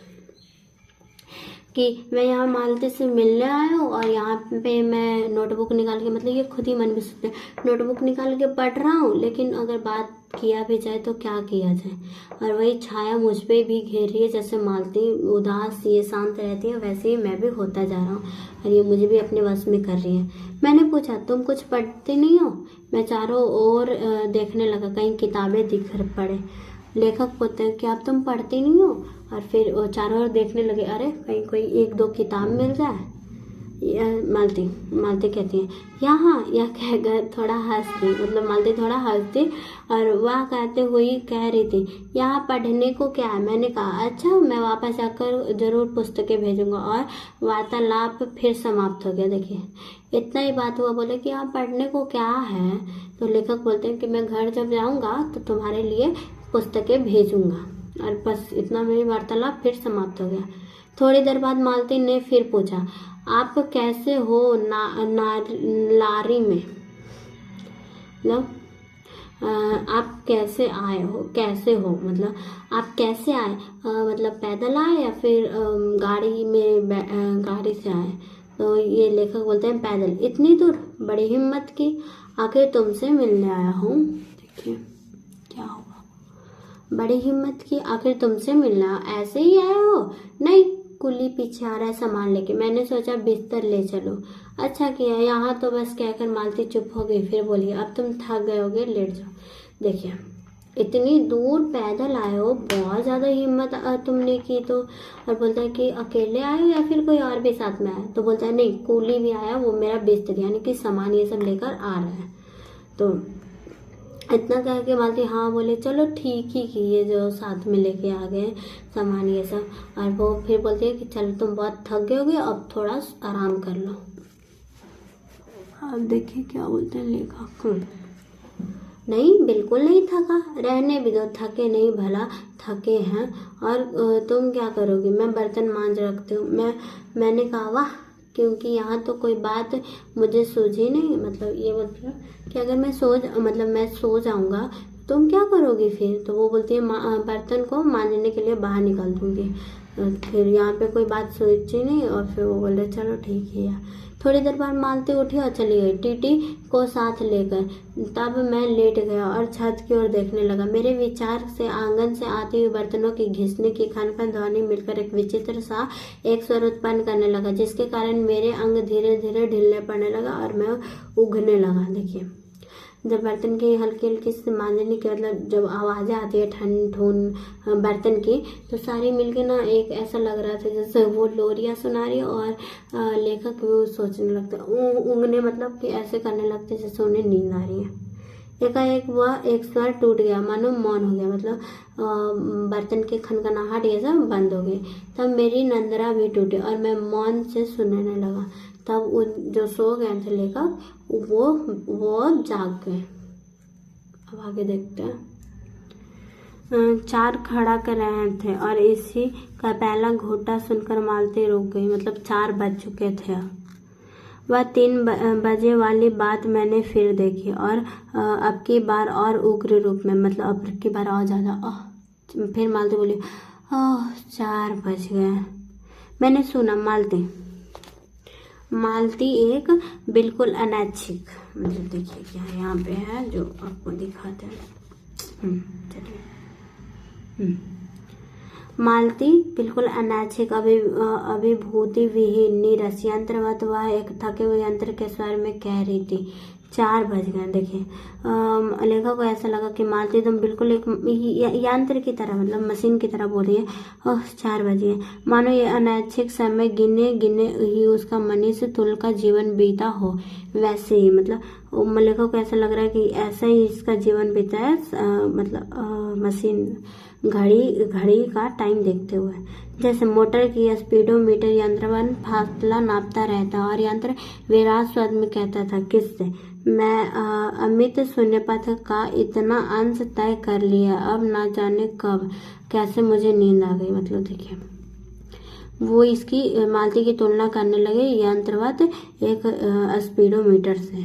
S1: कि मैं यहाँ मालती से मिलने आया हूँ और यहाँ पे मैं नोटबुक निकाल के, मतलब ये खुद ही मन में सोचते नोटबुक निकाल के पढ़ रहा हूँ, लेकिन अगर बात किया भी जाए तो क्या किया जाए। और वही छाया मुझ पे भी घेर रही है, जैसे मालती उदास ये शांत रहती है वैसे ही मैं भी होता जा रहा हूँ और ये मुझे भी अपने वश में कर रही है। मैंने पूछा तुम कुछ पढ़ते नहीं हो। मैं चारों ओर देखने लगा, कहीं किताबें दिख पड़े। लेखक बोलते हैं कि आप तुम पढ़ती नहीं हो। और फिर वो चारों ओर देखने लगे, अरे कहीं कोई 1-2 किताब मिल जाए। मालती कहती है यहाँ, यह कहकर थोड़ा हंस दी, मतलब मालती थोड़ा हंस दी और वह कहते हुए कह रही थी यहाँ पढ़ने को क्या है। मैंने कहा अच्छा मैं वापस आकर जरूर पुस्तकें भेजूंगा। और वार्तालाप फिर समाप्त हो गया। देखिए इतना ही बात हुआ, बोले कि यहाँ पढ़ने को क्या है। तो लेखक बोलते हैं कि मैं घर जब जाऊंगा तो तुम्हारे लिए पुस्तकें भेजूंगा। और बस इतना मेरी वार्तालाप फिर समाप्त हो गया। थोड़ी देर बाद मालती ने फिर पूछा आप कैसे हो लारी में, मतलब आप कैसे आए हो, कैसे हो मतलब आप कैसे आए, मतलब पैदल आए या फिर गाड़ी से आए। तो ये लेखक बोलते हैं पैदल। इतनी दूर, बड़ी हिम्मत की, आखिर तुमसे मिलने आया हूँ। देखिए क्या होगा, बड़ी हिम्मत की, आखिर तुमसे मिलना, ऐसे ही आए हो। नहीं कुली पीछे आ रहा है सामान लेके, मैंने सोचा बिस्तर ले चलो। अच्छा किया, यहाँ तो बस कहकर मालती चुप हो गई। फिर बोली अब तुम थक गए होगे, लेट जाओ। देखिए इतनी दूर पैदल आए हो, बहुत ज़्यादा हिम्मत तुमने की। तो और बोलता है कि अकेले आए हो या फिर कोई और भी साथ में आया। तो बोलता है नहीं कुली भी आया, वो मेरा बिस्तर यानी कि सामान ये सब लेकर आ रहा है। तो इतना कह के मालती हाँ बोले चलो ठीक ही किए जो साथ में लेके आ गए सामान ये सब। और वो फिर बोलती है कि चलो तुम बहुत थक गए होगे, अब थोड़ा आराम कर लो। अब देखिए क्या बोलते हैं लेखक, नहीं बिल्कुल नहीं थका, रहने भी दो, थके नहीं भला थके हैं। और तुम क्या करोगे, मैं बर्तन मांज रखती हूँ। मैंने कहा वाह, क्योंकि यहाँ तो कोई बात मुझे सूझी नहीं। मतलब ये मतलब कि अगर मैं सो जाऊँगा तुम क्या करोगी फिर। तो वो बोलती है बर्तन को मांजने के लिए बाहर निकाल दूँगी। फिर यहाँ पे कोई बात सोची नहीं। और फिर वो बोले चलो ठीक है यार। थोड़ी देर बाद मालती उठी और चली गई टीटी को साथ लेकर। तब मैं लेट गया और छत की ओर देखने लगा। मेरे विचार से आंगन से आती हुई बर्तनों की घिसने की खन-खन ध्वनि मिलकर एक विचित्र सा एक स्वर उत्पन्न करने लगा, जिसके कारण मेरे अंग धीरे धीरे ढीले पड़ने लगा और मैं उगने लगा। देखिए जब बर्तन की हल्की हल्की से मांजने की, मतलब जब आवाज़ें आती है ठन ठून बर्तन की, तो सारी मिलके ना एक ऐसा लग रहा था जैसे वो लोरियाँ सुना रही है। और लेखक वो सोचने लगता उंगने, मतलब कि ऐसे करने लगते जैसे उन्हें नींद आ रही है। एकाएक वह एक स्वर टूट गया, मानो मौन हो गया, मतलब बर्तन की खनखनाहट ये सब बंद हो गई। तब मेरी नंदरा भी टूटी और मैं मौन से सुनने लगा। तब उन जो सो गए थे लेखक वो जाग गए। अब आगे देखते हैं। 4 खड़ा कर रहे थे और इसी का पहला घूंटा सुनकर मालती रुक गई, मतलब 4 बज चुके थे। वह 3 बजे वाली बात मैंने फिर देखी और अब की बार और उग्र रूप में, मतलब अब की बार और ज़्यादा। फिर मालती बोली 4 बज गए। मैंने सुना मालती एक बिल्कुल अनैच्छिक, मतलब देखिए क्या यहाँ पे है जो आपको दिखाते हैं। चलिए। मालती बिल्कुल अनैच्छिक अभिभूति विहीन नीरस यंत्रवत वह एक थके हुए यंत्र के स्वर में कह रही थी। 4 बज गए। देखिए लेखक को ऐसा लगा कि मालती तुम बिल्कुल एक यंत्र की तरह मतलब मशीन की तरह बोल रही है। 4 बजे मानो ये अनैच्छिक समय गिने गिने ही उसका मनुष्य तुल का जीवन बीता हो वैसे ही मतलब लेखक को ऐसा लग रहा है कि ऐसा ही इसका जीवन बीता है मतलब मशीन घड़ी का टाइम देखते हुए। जैसे मोटर की स्पीडोमीटर यंत्रवन फासला नापता रहता और यंत्र विराट स्वर में कहता था किससे मैं अमित शून्यपथ का इतना अंश तय कर लिया अब ना जाने कब कैसे मुझे नींद आ गई। मतलब देखिए वो इसकी मालती की तुलना करने लगे यंत्रवत एक स्पीडोमीटर से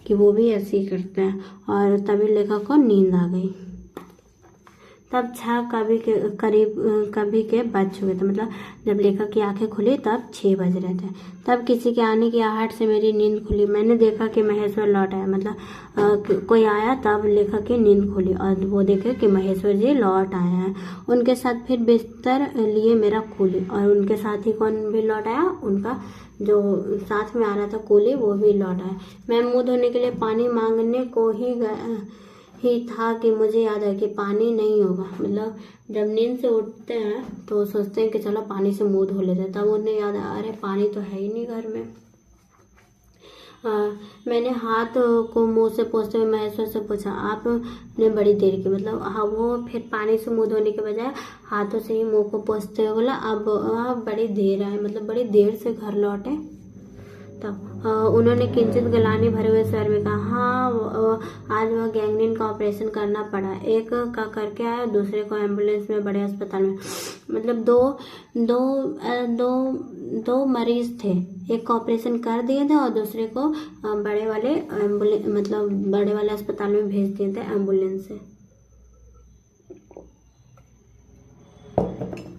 S1: कि वो भी ऐसे ही करते हैं और तभी लेखक को नींद आ गई। तब 6 कभी के बज चुके थे मतलब जब लेखक की आंखें खुली तब 6 बज रहे थे। तब किसी के आने की आहट से मेरी नींद खुली। मैंने देखा कि महेश्वर लौट आया मतलब कोई आया तब लेखक की नींद खुली और वो देखे कि महेश्वर जी लौट आए हैं। उनके साथ फिर बिस्तर लिए मेरा कूली और उनके साथ ही कौन भी लौट आया उनका जो साथ में आ रहा था कूली वो भी लौट आया। मैं मुँह धोने के लिए पानी मांगने को ही था कि मुझे याद है कि पानी नहीं होगा। मतलब जब नींद से उठते हैं तो सोचते हैं कि चलो पानी से मुंह धो लेते हैं तब उन्हें याद है अरे पानी तो है ही नहीं घर में। मैंने हाथ को मुंह से पोंछते हुए महेश्वर से पूछा आपने बड़ी देर की मतलब हाँ वो फिर पानी से मुंह धोने के बजाय हाथों से ही मुंह को पोंछते हुए बोला अब बड़ी देर आए मतलब बड़ी देर से घर लौटे। तब उन्होंने किंचित गलानी भरे हुए स्वर में कहा हाँ आज वह गैंग्रीन का ऑपरेशन करना पड़ा। एक का करके आया दूसरे को एम्बुलेंस में बड़े अस्पताल में मतलब दो मरीज थे। एक का ऑपरेशन कर दिए थे और दूसरे को बड़े वाले अस्पताल में भेज दिए थे एम्बुलेंस से।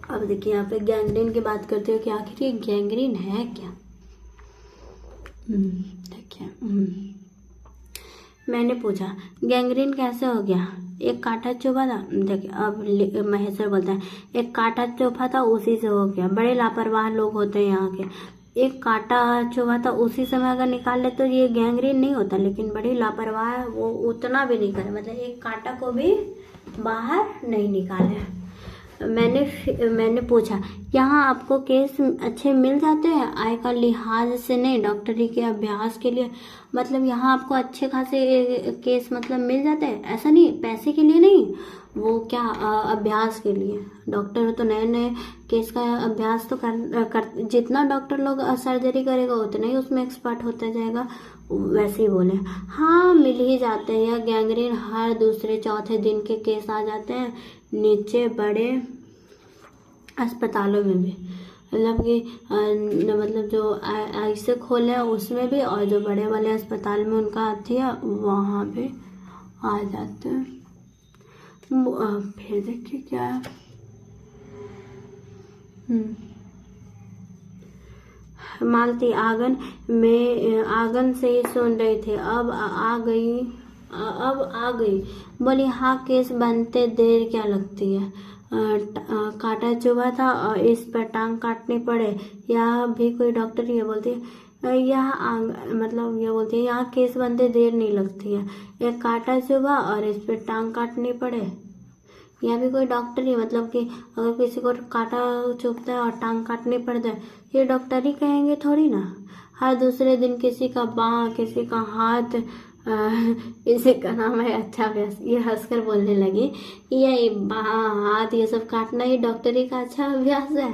S1: अब देखिए यहाँ पे गैंग्रीन की बात करते हो कि आखिर ये गैंग्रीन है क्या। देखिए मैंने पूछा गैंग्रीन कैसे हो गया। एक कांटा चुभा था। देखिए अब महेश्वर बोलता है एक कांटा चुभा था उसी से हो गया। बड़े लापरवाह लोग होते हैं यहाँ के। एक कांटा चुभा था उसी समय अगर निकाल ले तो ये गैंग्रीन नहीं होता लेकिन बड़ी लापरवाह वो उतना भी नहीं करे मतलब एक कांटा को भी बाहर नहीं निकाले। मैंने पूछा यहाँ आपको केस अच्छे मिल जाते हैं आय का लिहाज से नहीं डॉक्टरी के अभ्यास के लिए मतलब यहाँ आपको अच्छे खासे केस मतलब मिल जाते हैं ऐसा नहीं पैसे के लिए नहीं वो क्या अभ्यास के लिए। डॉक्टर तो नए नए केस का अभ्यास तो कर जितना डॉक्टर लोग सर्जरी करेगा उतना ही उसमें एक्सपर्ट होता जाएगा वैसे ही बोले। हाँ मिल ही जाते हैं। यह गैंग्रीन हर दूसरे चौथे दिन के केस आ जाते हैं नीचे बड़े अस्पतालों में भी मतलब कि मतलब जो ऐसे खोले उसमें भी और जो बड़े वाले अस्पताल में उनका आती है वहाँ पे आ जाते हैं। फिर देखिए क्या है मालती आंगन से ही सुन रही थी। अब आ गई बोली हाँ केस बनते देर क्या लगती है। कांटा चुभा था और इस पर टांग काटनी पड़े या भी कोई डॉक्टर ये बोलती है ये बोलती है यहाँ केस बनते देर नहीं लगती है। एक कांटा चुभा और इस पर टांग काटनी पड़े या भी कोई डॉक्टर ही मतलब कि अगर किसी को कांटा चुभता है और टांग काटनी पड़ता है ये डॉक्टर ही कहेंगे थोड़ी ना। हर दूसरे दिन किसी का बाँह किसी का हाथ इसी का नाम है अच्छा अभ्यास। ये हंसकर बोलने लगी ये बाँह हाथ ये सब काटना ही डॉक्टरी का अच्छा अभ्यास है।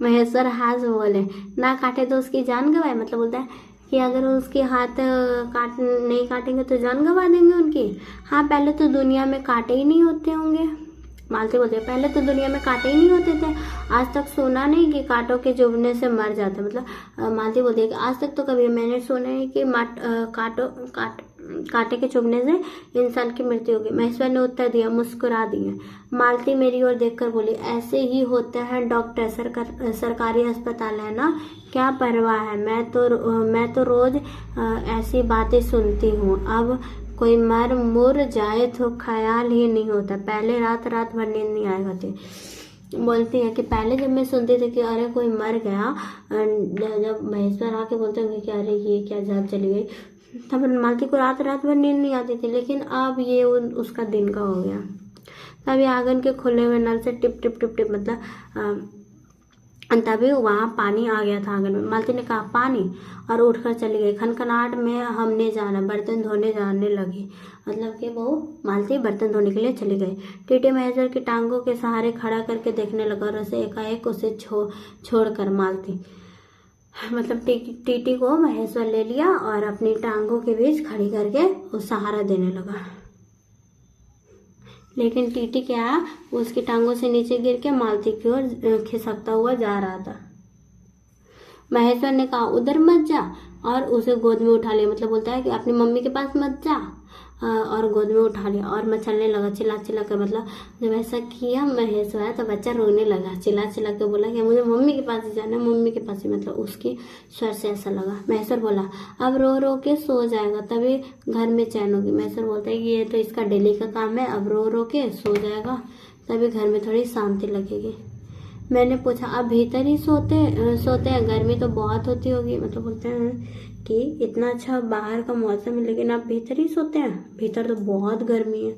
S1: महेश्वर हाथ बोले ना काटे तो उसकी जान गवाए मतलब बोलता है कि अगर उसके हाथ नहीं काटेंगे तो जान गवा देंगे उनकी। हाँ पहले तो दुनिया में कांटे ही नहीं होते होंगे। मालती बोलते पहले तो दुनिया में कांटे ही नहीं होते थे आज तक सुना नहीं कि कांटों के चुभने से मर जाते मतलब मालती बोलती है कि आज तक तो कभी मैंने सुना है कि कांटे के चुभने से इंसान की मृत्यु होगी। महेश्वर ने उत्तर दिया, मुस्कुरा दिए। मालती मेरी ओर देखकर बोली, ऐसे ही होते हैं डॉक्टर, सरकारी अस्पताल है ना, क्या परवाह है। मैं तो रोज ऐसी बातें सुनती हूँ। अब कोई मर मुर जाए तो ख्याल ही नहीं होता। पहले रात भर नींद नहीं आया करती। बोलती है कि पहले जब मैं सुनती थी कि अरे कोई मर गया, जब महेश्वर आके बोलते होंगे कि अरे ये क्या जान चली गई, तब मालती को रात भर नींद नहीं आती थी। लेकिन अब ये उसका दिन का हो गया। तभी आंगन के खुले हुए नल से टिप टिप टिप टिप मतलब तभी वहाँ पानी आ गया था आंगन में। मालती ने कहा, पानी, और उठकर चली गई। खनखनाहट में हमने जाना, बर्तन धोने जाने लगी। मतलब कि वो मालती बर्तन धोने के लिए चली गई। टीटी महेश्वर की टांगों के सहारे खड़ा करके देखने लगा और उसे एकाएक उसे छोड़कर मालती मतलब टीटी को महेश्वर ले लिया और अपनी टांगों के बीच खड़ी करके उस सहारा देने लगा। लेकिन टीटी क्या, उसकी टांगों से नीचे गिर के मालती की ओर खिसकता हुआ जा रहा था। महेश्वर ने कहा, उधर मत जा, और उसे गोद में उठा लिया। मतलब बोलता है कि अपनी मम्मी के पास मत जा, और गोद में उठा लिया और मचलने लगा, चिल्ला चिल्ला कर। मतलब जब ऐसा किया महेश्वर तो बच्चा रोने लगा, चिल्ला चिल्ला कर बोला कि मुझे मम्मी के पास ही जाना, मम्मी के पास ही। मतलब उसकी स्वर से ऐसा लगा। महेश्वर बोला, अब रो रो के सो जाएगा, तभी घर में चैन होगी। महेश्वर बोलता है कि ये तो इसका डेली का काम है, अब रो रो के सो जाएगा तभी घर में थोड़ी शांति लगेगी। मैंने पूछा, अब भीतर ही सोते हैं, गर्मी तो बहुत होती होगी। मतलब बोलते हैं कि इतना अच्छा बाहर का मौसम है लेकिन आप भीतर ही सोते हैं, भीतर तो बहुत गर्मी है।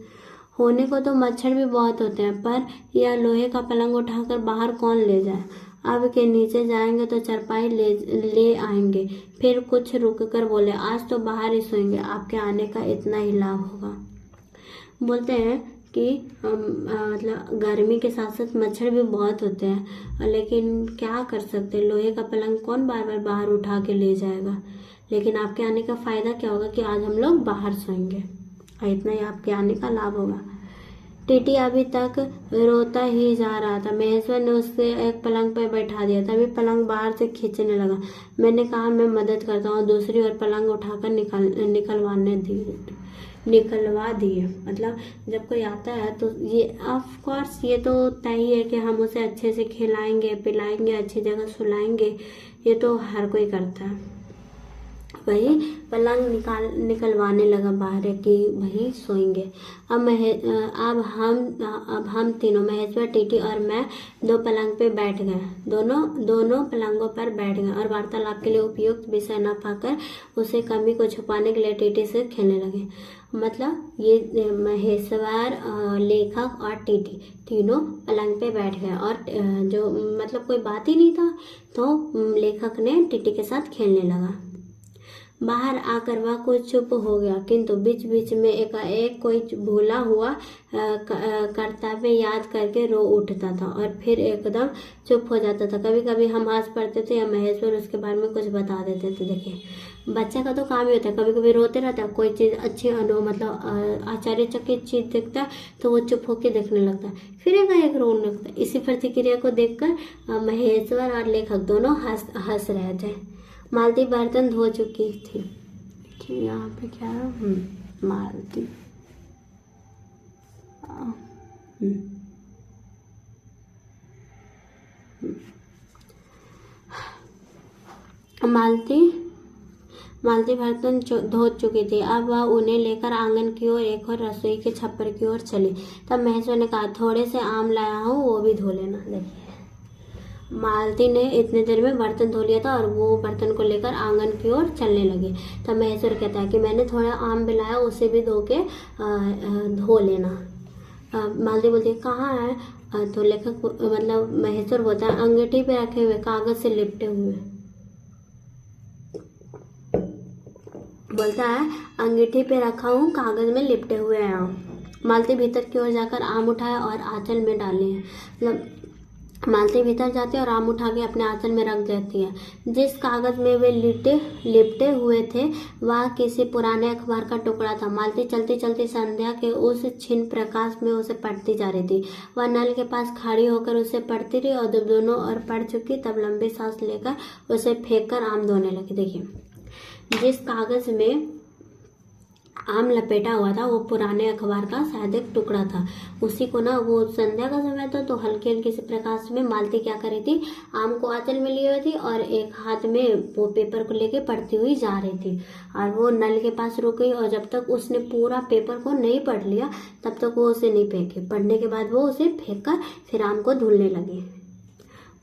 S1: होने को तो मच्छर भी बहुत होते हैं, पर यह लोहे का पलंग उठाकर बाहर कौन ले जाए। अब के नीचे जाएंगे तो चारपाई ले आएंगे। फिर कुछ रुक कर बोले, आज तो बाहर ही सोएंगे, आपके आने का इतना ही लाभ होगा। बोलते हैं कि मतलब गर्मी के साथ साथ मच्छर भी बहुत होते हैं, लेकिन क्या कर सकते हैं, लोहे का पलंग कौन बार बार बाहर उठा के ले जाएगा। लेकिन आपके आने का फायदा क्या होगा कि आज हम लोग बाहर सोएंगे और इतना ही आपके आने का लाभ होगा। टीटी अभी तक रोता ही जा रहा था। महेश्वर ने उसे एक पलंग पर बैठा दिया, तभी पलंग बाहर से खींचने लगा। मैंने कहा, मैं मदद करता हूँ। दूसरी ओर पलंग उठाकर निकलवा दिए। मतलब जब कोई आता है तो ये ऑफ कोर्स ये तो तय ही है कि हम उसे अच्छे से खिलाएंगे, पिलाएंगे, अच्छी जगह सुलाएंगे, ये तो हर कोई करता है। वही पलंग निकलवाने लगा बाहर कि वही सोएंगे। अब हम तीनों, महेश्वर, टीटी और मैं, दो पलंग पे बैठ गए। दोनों पलंगों पर बैठ गए और वार्तालाप के लिए उपयुक्त विषय न पाकर उसे कमी को छुपाने के लिए टीटी से खेलने लगे। मतलब ये महेश्वर, लेखक और टीटी तीनों पलंग पे बैठ गए और जो मतलब कोई बात ही नहीं था तो लेखक ने टीटी के साथ खेलने लगा। बाहर आकर वह कुछ चुप हो गया, किंतु बीच बीच में एकाएक कोई भूला हुआ कर्तव्य याद करके रो उठता था और फिर एकदम चुप हो जाता था। कभी कभी हम हंस पड़ते थे या महेश्वर उसके बारे में कुछ बता देते थे। देखिए, बच्चा का तो काम ही होता है, कभी कभी रोते रहता है, कोई चीज़ अच्छी मतलब आश्चर्यचकित चीज़ देखता है तो वो चुप होकर देखने लगता है, फिर एकाएक रोने लगता है। इसी प्रतिक्रिया को देखकर महेश्वर और लेखक दोनों हंस रहे थे। मालती बर्तन धो चुकी थी। देखिए यहाँ पे क्या है, मालती मालती बर्तन धो चुकी थी। अब वह उन्हें लेकर आंगन की ओर, एक और रसोई के छप्पर की ओर चली। तब महेश्वर ने कहा, थोड़े से आम लाया हूँ, वो भी धो लेना। देखिए, मालती ने इतने देर में बर्तन धो लिया था और वो बर्तन को लेकर आंगन की ओर चलने लगी। तब महेश्वर कहता है कि मैंने थोड़ा आम भी लाया, उसे भी धो के धो लेना। मालती बोलती है, कहाँ है। तो लेखक मतलब महेश्वर बोलता है, अंगीठी पे रखे हुए, कागज से लिपटे हुए। बोलता है, अंगीठी पे रखा हूँ, कागज में लिपटे हुए हैं आम। मालती भीतर की ओर जाकर आम उठाया और आंचल में डाले हैं। मतलब मालती भीतर जाती है और आम उठा के अपने आंचल में रख देती है। जिस कागज में वे लिपटे हुए थे वह किसी पुराने अखबार का टुकड़ा था। मालती चलती चलती संध्या के उस क्षीण प्रकाश में उसे पढ़ती जा रही थी। वह नल के पास खड़ी होकर उसे पढ़ती रही और जब दोनों ओर पढ़ चुकी तब लंबी सांस लेकर उसे फेंक कर आम धोने लगी। देखिए, जिस कागज में आम लपेटा हुआ था, वो पुराने अखबार का शायद एक टुकड़ा था। उसी को ना, वो संध्या का समय था तो हल्के हल्के से प्रकाश में मालती क्या कर रही थी, आम को आंचल में लिए हुई थी और एक हाथ में वो पेपर को लेके पढ़ती हुई जा रही थी। और वो नल के पास रुक गई और जब तक उसने पूरा पेपर को नहीं पढ़ लिया तब तक वो उसे नहीं फेंके। पढ़ने के बाद वो उसे फेंक कर फिर आम को धुलने लगी।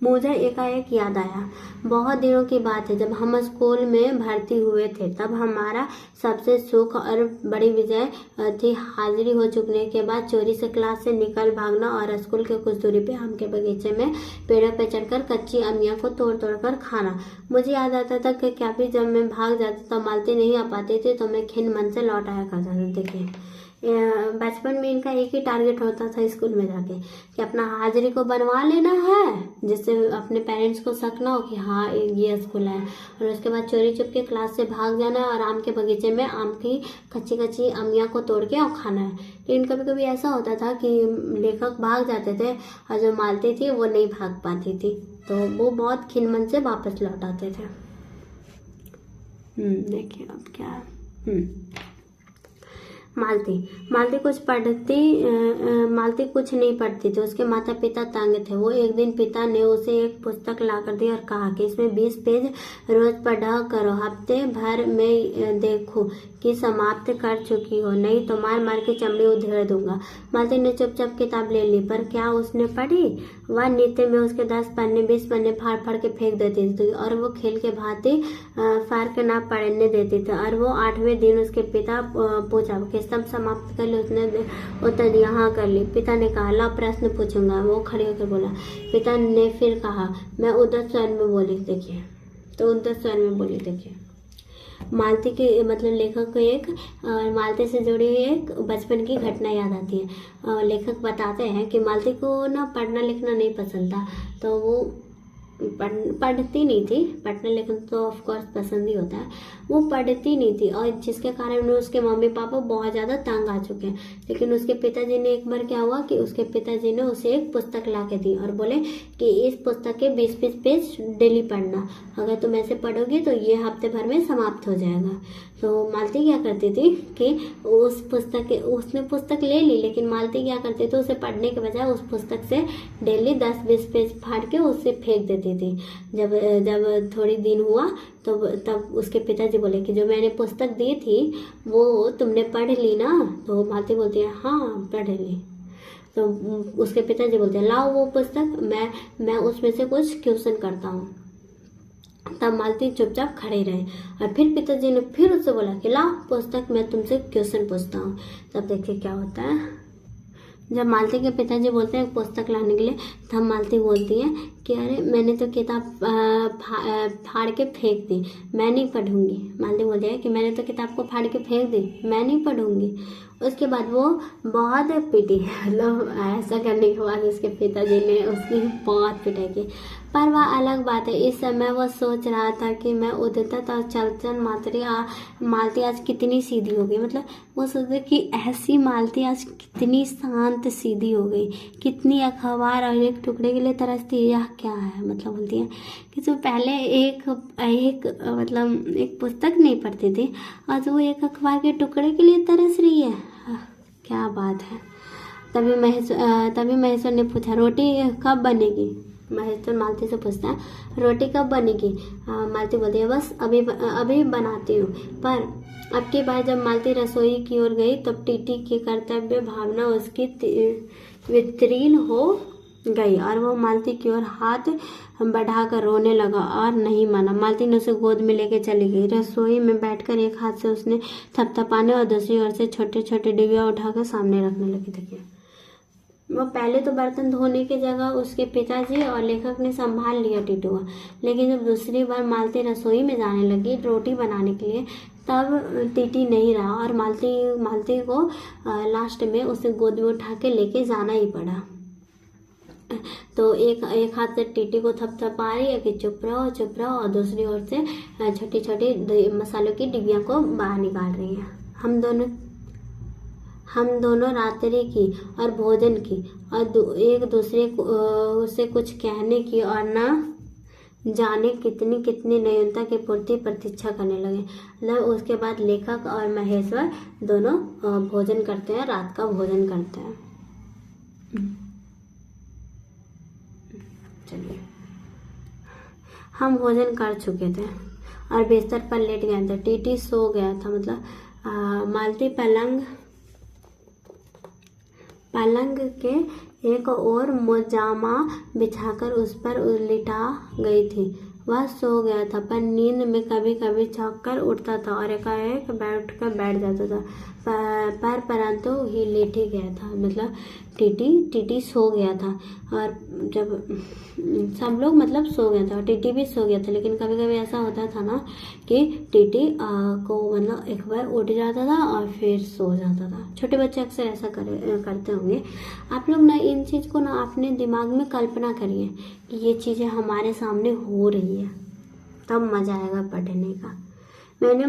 S1: मुझे एकाएक याद आया, बहुत दिनों की बात है, जब हम स्कूल में भर्ती हुए थे तब हमारा सबसे सुख और बड़ी विजय थी हाजिरी हो चुकने के बाद चोरी से क्लास से निकल भागना और स्कूल के कुछ दूरी पे आम के बगीचे में पेड़ों पे चढ़कर कच्ची अमियाँ को तोड़ तोड़ कर खाना। मुझे याद आता था कि क्या भी जब मैं भाग जाती तो मालती नहीं आ पाती थी तो मैं खिन्न मन से लौट आया करता था। देखिए, बचपन में इनका एक ही टारगेट होता था स्कूल में जाके कि अपना हाजिरी को बनवा लेना है, जिससे अपने पेरेंट्स को शक ना हो कि हाँ ये स्कूल है, और उसके बाद चोरी चुप के क्लास से भाग जाना है और आम के बगीचे में आम की कच्ची कच्ची अमियाँ को तोड़ के और खाना है। लेकिन कभी कभी ऐसा होता था कि लेखक भाग जाते थे और जो मालती थी वो नहीं भाग पाती थी, तो वो बहुत खिन्न मन से वापस लौट आते थे। देखिए अब क्या मालती कुछ नहीं पढ़ती थी। उसके माता पिता तंग थे। वो एक दिन पिता ने उसे एक पुस्तक ला कर दी और कहा कि इसमें 20 पेज रोज पढ़ा करो, हफ्ते भर में देखो कि समाप्त कर चुकी हो, नहीं तो मार मार के चमड़ी उधेड़ दूंगा। मालती ने चुपचाप किताब ले ली, पर क्या उसने पढ़ी? वह नित्य में उसके 10 पन्ने 20 पन्ने फाड़ फाड़ के फेंक देती थी और वो खेल के भांति फर्क ना पड़ने देती थी। और वो 8वें दिन उसके पिता पूछा कि सब समाप्त कर ली? उसने उत्तर दिया हाँ कर ली। पिता ने कहा ला प्रश्न पूछूंगा। वो खड़ी होकर बोला। पिता ने फिर कहा, मैं उद्धत स्वर में बोली। देखिए, तो उद्धत स्वर में बोली। देखिए, मालती के मतलब लेखक को एक मालती से जुड़ी हुई एक बचपन की घटना याद आती है। लेखक बताते हैं कि मालती को ना पढ़ना लिखना नहीं पसंद था, तो वो पढ़ती नहीं थी। पढ़ना लिखना तो ऑफ कोर्स पसंद ही होता है, वो पढ़ती नहीं थी और जिसके कारण उसके मम्मी पापा बहुत ज़्यादा तंग आ चुके हैं। लेकिन उसके पिताजी ने एक बार क्या हुआ कि उसके पिताजी ने उसे एक पुस्तक ला के दी और बोले कि इस पुस्तक के 20-20 पेज डेली पढ़ना, अगर तुम ऐसे पढ़ोगी तो ये हफ्ते भर में समाप्त हो जाएगा। तो मालती क्या करती थी कि उसने पुस्तक ले ली, लेकिन मालती क्या करती थी, उसे पढ़ने के बजाय उस पुस्तक से डेली 10-20 पेज फाड़ के उसे फेंक देती थी। जब थोड़ी दिन हुआ तो तब उसके पिताजी बोले कि जो मैंने पुस्तक दी थी वो तुमने पढ़ ली ना? तो मालती बोलती है हाँ पढ़ ली। तो उसके पिताजी बोलते हैं लाओ वो पुस्तक, मैं उसमें से कुछ क्वेश्चन करता हूँ। तब मालती चुपचाप खड़े रहे और फिर पिताजी ने फिर उससे बोला कि लाओ पुस्तक, मैं तुमसे क्वेश्चन पूछता हूँ। तब देखिए क्या होता है। जब मालती के पिताजी बोलते हैं पुस्तक लाने के लिए, तब मालती बोलती है कि अरे मैंने तो किताब फाड़ के फेंक दी, मैं नहीं पढ़ूंगी। मालती बोलती है कि मैंने तो किताब को फाड़ के फेंक दी, मैं नहीं पढ़ूंगी। उसके बाद वो बहुत पिटी, मतलब ऐसा करने के बाद उसके पिताजी ने उसकी बहुत पिटाई की। पर वह अलग बात है, इस समय वो सोच रहा था कि मैं उदित और चलचल मालती आज कितनी सीधी हो गई। मतलब वो सोचते कि ऐसी मालती आज कितनी शांत सीधी हो गई, कितनी अखबार और एक टुकड़े के लिए तरसती है। यह क्या है? मतलब बोलती है कि जो पहले एक पुस्तक नहीं पढ़ती थी और जो एक अखबार के टुकड़े के लिए तरस रही है। क्या बात है। तभी महेश्वर ने पूछा रोटी कब बनेगी? महेश्वर मालती से पूछता है रोटी कब बनेगी? मालती बोलती है बस अभी बनाती हूँ। पर अब की बार जब मालती रसोई की ओर गई तब टीटी की कर्तव्य भावना उसकी वितीर्ण हो गई और वो मालती की ओर हाथ बढ़ाकर रोने लगा और नहीं माना। मालती ने उसे गोद में लेके चली गई। रसोई में बैठकर एक हाथ से उसने थपथपाने और दूसरी ओर से छोटे छोटे डिबिया उठाकर सामने रखने लगी। देखिए, वो पहले तो बर्तन धोने की जगह उसके पिताजी और लेखक ने संभाल लिया टीटू का, लेकिन जब दूसरी बार मालती रसोई में जाने लगी रोटी बनाने के लिए तब टीटी नहीं रहा और मालती को लास्ट में उसे गोद में उठा के लेके जाना ही पड़ा। तो एक हाथ से टीटी को थपथपा रही है कि चुप रहो और दूसरी ओर से छोटी छोटी मसालों की डिब्बियाँ को बाहर निकाल रही है। हम दोनों रात्रि की और भोजन की और एक दूसरे को से कुछ कहने की और न जाने कितनी कितनी न्यूनता की पूर्ति प्रतीक्षा करने लगे। मतलब उसके बाद लेखक और महेश्वर दोनों भोजन करते हैं, रात का भोजन करते हैं। चलिए, हम भोजन कर चुके थे और बिस्तर पर लेट गए थे। टीटी सो गया था। मतलब मालती पलंग के एक और मोजामा बिछाकर उस पर लिटा गई थी। वह सो गया था, पर नींद में कभी कभी चौंक कर उठता था और एकाएक बैठ जाता था। परंतु ही लेट ही गया था। मतलब टीटी सो गया था और जब सब लोग मतलब सो गया था, टीटी भी सो गया था। लेकिन कभी कभी ऐसा होता था ना कि टीटी को मतलब एक बार उठ जाता था और फिर सो जाता था। छोटे बच्चे अक्सर ऐसा करते होंगे। आप लोग ना इन चीज़ को ना अपने दिमाग में कल्पना करिए कि ये चीज़ें हमारे सामने हो रही है, तब मजा आएगा पढ़ने का। मैंने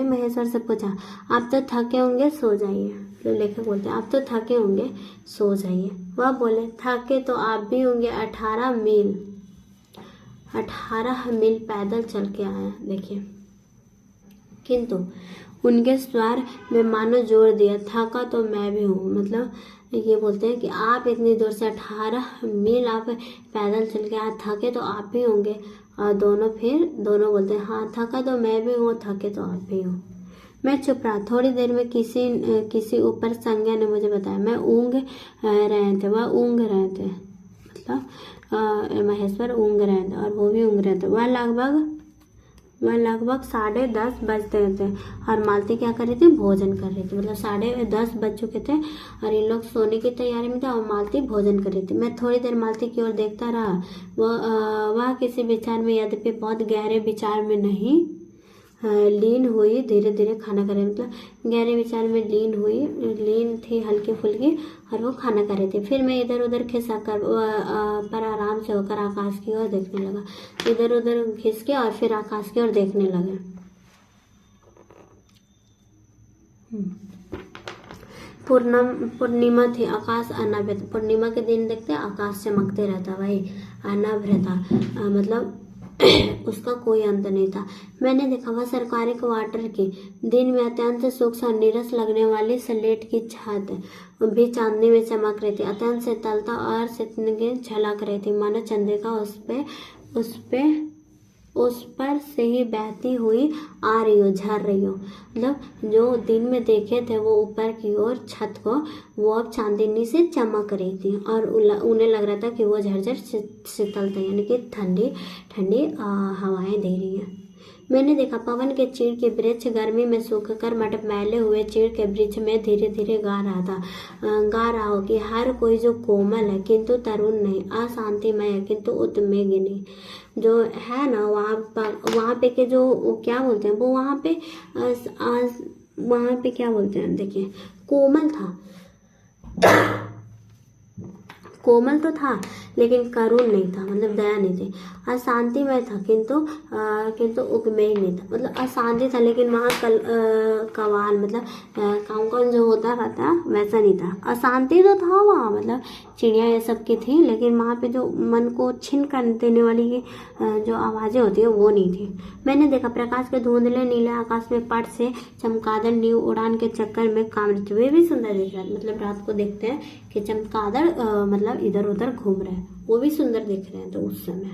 S1: महेश्वर से पूछा, आप तो थके होंगे, सो जाइए। तो लेखक बोलते हैं, आप तो थके होंगे, सो जाइए। वह बोले, थके तो आप भी होंगे, 18 मील पैदल चल के आए। देखिए, किंतु उनके स्वर में मानो जोर दिया, थका तो मैं भी हूँ। मतलब ये बोलते हैं कि आप इतनी दूर से 18 मील आप पैदल चल के आए, थके तो आप भी होंगे। और दोनों बोलते हैं, हाँ थका तो मैं भी हूँ, थके तो आप भी हो। मैं चुप रहा। थोड़ी देर में किसी ऊपर संज्ञा ने मुझे बताया, मैं ऊँग रहे थे। वह ऊँग रहे थे, मतलब महेश्वर ऊँग रहे थे और वो भी ऊँग रहे थे। वह लगभग 10:30 बजते थे और मालती क्या कर रही थी, भोजन कर रही थी। मतलब 10:30 बज चुके थे और इन लोग सोने की तैयारी में थे और मालती भोजन कर रही थी। मैं थोड़ी देर मालती की ओर देखता रहा। वह किसी विचार में, यद्यपि बहुत गहरे विचार में नहीं लीन हुई, धीरे धीरे खाना कर रही। मतलब गहरे विचार में लीन थी, हल्की फुल्की, और वो खाना कर रही थी। फिर मैं इधर उधर खिसक पर आराम से होकर आकाश की ओर देखने लगा। इधर उधर खिसके और फिर आकाश की ओर देखने लगे। पूर्णिमा थी, आकाश अनावृत। पूर्णिमा के दिन देखते आकाश चमकते रहता, भाई अनावृत था। मतलब उसका कोई अंत नहीं था। मैंने देखा वह सरकारी क्वार्टर की दिन में अत्यंत सूक्ष्म और नीरस लगने वाली स्लेट की छत भी चांदनी में चमक रही थी। अत्यंत शीतलता और शीतलता झलक रही थी, मानो चंद्रिका उस पर से ही बहती हुई आ रही हो, झर रही हो। मतलब जो दिन में देखे थे वो ऊपर की ओर छत को, वो अब चांदनी से चमक रही थी और उन्हें लग रहा था कि वो झरझर शीतलता यानी कि ठंडी ठंडी हवाएं दे रही है। मैंने देखा पवन के चीड़ के वृक्ष गर्मी में सूखकर मटमैले हुए चीड़ के वृक्ष में धीरे धीरे गा रहा हो कि हर कोई जो कोमल है किंतु तरुण नहीं, अशांतिमय है किंतु उद्वेगी नहीं। जो है ना वहाँ पे के जो क्या बोलते हैं वो वहाँ पे क्या बोलते हैं, देखिए कोमल तो था लेकिन करुण नहीं था, मतलब दया नहीं थी। अशांतिमय था किंतु उग्मेय नहीं था। मतलब अशांति था लेकिन वहाँ कवाल मतलब कौन जो होता रहता वैसा नहीं था। अशांति तो था वहाँ, मतलब चिड़िया ये सब की थी, लेकिन वहाँ पे जो मन को छिन कर देने वाली जो आवाज़ें होती है वो नहीं थी। मैंने देखा प्रकाश के धुंधले नीले आकाश में पट से चमगादड़ न्यू उड़ान के चक्कर में काम रहे। वे भी सुंदर दिख रहा है। मतलब रात को देखते हैं कि चमगादड़ मतलब इधर उधर घूम रहे हैं, वो भी सुंदर दिख रहे हैं। तो उस समय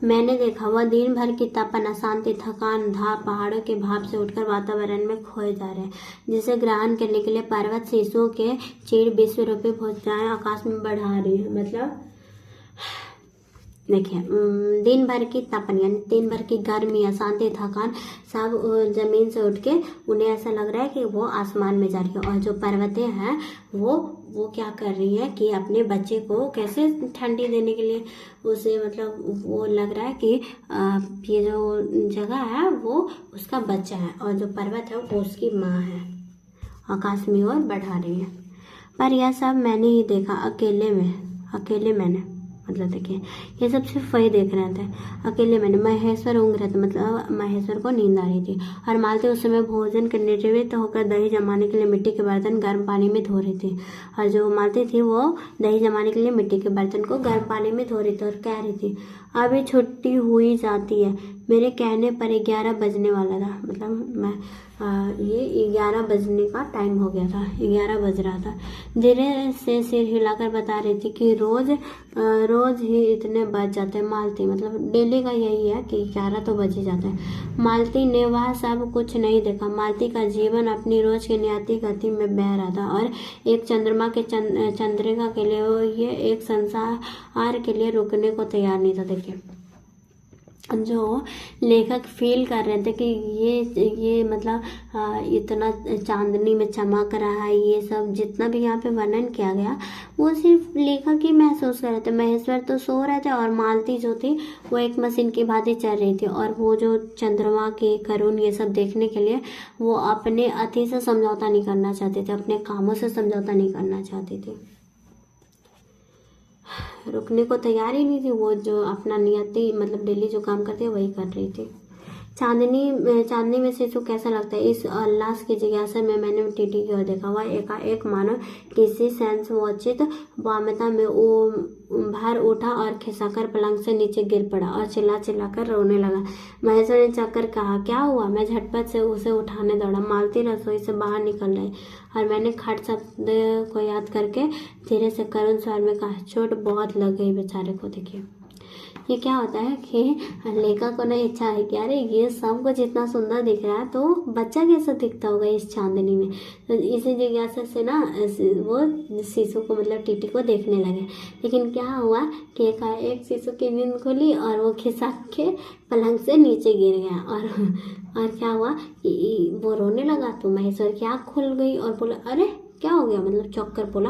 S1: मैंने देखा वह दिन भर की तपन, अशांति, थकान, धाप पहाड़ों के भाप से उठकर वातावरण में खोए जा रहे हैं, जिसे ग्रहण करने के लिए पर्वत शीशों के चीड़ विश्वरूपी भुजाएं आकाश में बढ़ा रही है। मतलब देखिए दिन भर की तपन यानी दिन भर की गर्मी, अशांति, थकान सब जमीन से उठ के उन्हें ऐसा लग रहा है कि वो आसमान में जा रही है। और जो पर्वतें हैं वो क्या कर रही है कि अपने बच्चे को कैसे ठंडी देने के लिए उसे मतलब वो लग रहा है कि ये जो जगह है वो उसका बच्चा है और जो पर्वत है वो उसकी माँ है, आकाश में और बढ़ा रही है। पर यह सब मैंने ही देखा, अकेले मैंने। मतलब देखिए ये सब सिर्फ वही देख रहे थे अकेले। मैंने महेश्वर ऊँघ रहे थे, मतलब महेश्वर को नींद आ रही थी और मालती उस समय भोजन करने निवृत्त होकर दही जमाने के लिए मिट्टी के बर्तन गर्म पानी में धो रही थी। और जो मालती थी वो दही जमाने के लिए मिट्टी के बर्तन को गर्म पानी में धो रही थी और कह रही थी अभी छुट्टी हुई जाती है। मेरे कहने पर 11 बजने वाला था, मतलब मैं ये 11 बजने का टाइम हो गया था, 11 बज रहा था। धीरे से सिर हिलाकर बता रही थी कि रोज ही इतने बज जाते हैं मालती, मतलब डेली का यही है कि 11 तो बज ही जाते हैं। मालती ने वह सब कुछ नहीं देखा। मालती का जीवन अपनी रोज की नियति गति में बह रहा था और एक चंद्रमा के चंद्रिका के लिए वो ये एक संसार के लिए रुकने को तैयार नहीं था। देखिए जो लेखक फील कर रहे थे कि ये मतलब इतना चांदनी में चमक रहा है, ये सब जितना भी यहाँ पे वर्णन किया गया वो सिर्फ लेखक ही महसूस कर रहे थे। महेश्वर तो सो रहे थे और मालती जो थी वो एक मशीन की भांति चल रही थी और वो जो चंद्रमा के करुण ये सब देखने के लिए वो अपने अति से समझौता नहीं करना चाहते थे, अपने कामों से समझौता नहीं करना चाहती थी, रुकने को तैयार ही नहीं थी। वो जो अपना नियति मतलब डेली जो काम करती है वही कर रही थी। चांदनी में शिशु कैसा लगता है, इस उल्लास की जिज्ञासा में मैंने टीटी की ओर देखा। वह एकाएक मानो किसी सेंसवोचित वामता में भर उठा और खिसकर पलंग से नीचे गिर पड़ा और चिल्ला कर रोने लगा। महेश्वर ने चक्कर कहा क्या हुआ। मैं झटपट से उसे उठाने दौड़ा। मालती रसोई से बाहर निकल रही और मैंने खट शब्द को याद करके धीरे से करुण स्वर में कहा चोट बहुत लग गई बेचारे को। देखिए ये क्या होता है कि लेखक को ना इच्छा है कि अरे ये सब कुछ इतना सुंदर दिख रहा है तो बच्चा कैसा दिखता होगा इस चांदनी में। तो इसी जिज्ञासा से ना वो शिशु को मतलब टीटी को देखने लगे। लेकिन क्या हुआ कि एक शिशु की नींद खुली और वो खिसक के पलंग से नीचे गिर गया और क्या हुआ कि वो रोने लगा। तो महेश्वर की आँख खुल गई और बोला अरे क्या हो गया, मतलब चौंक कर बोला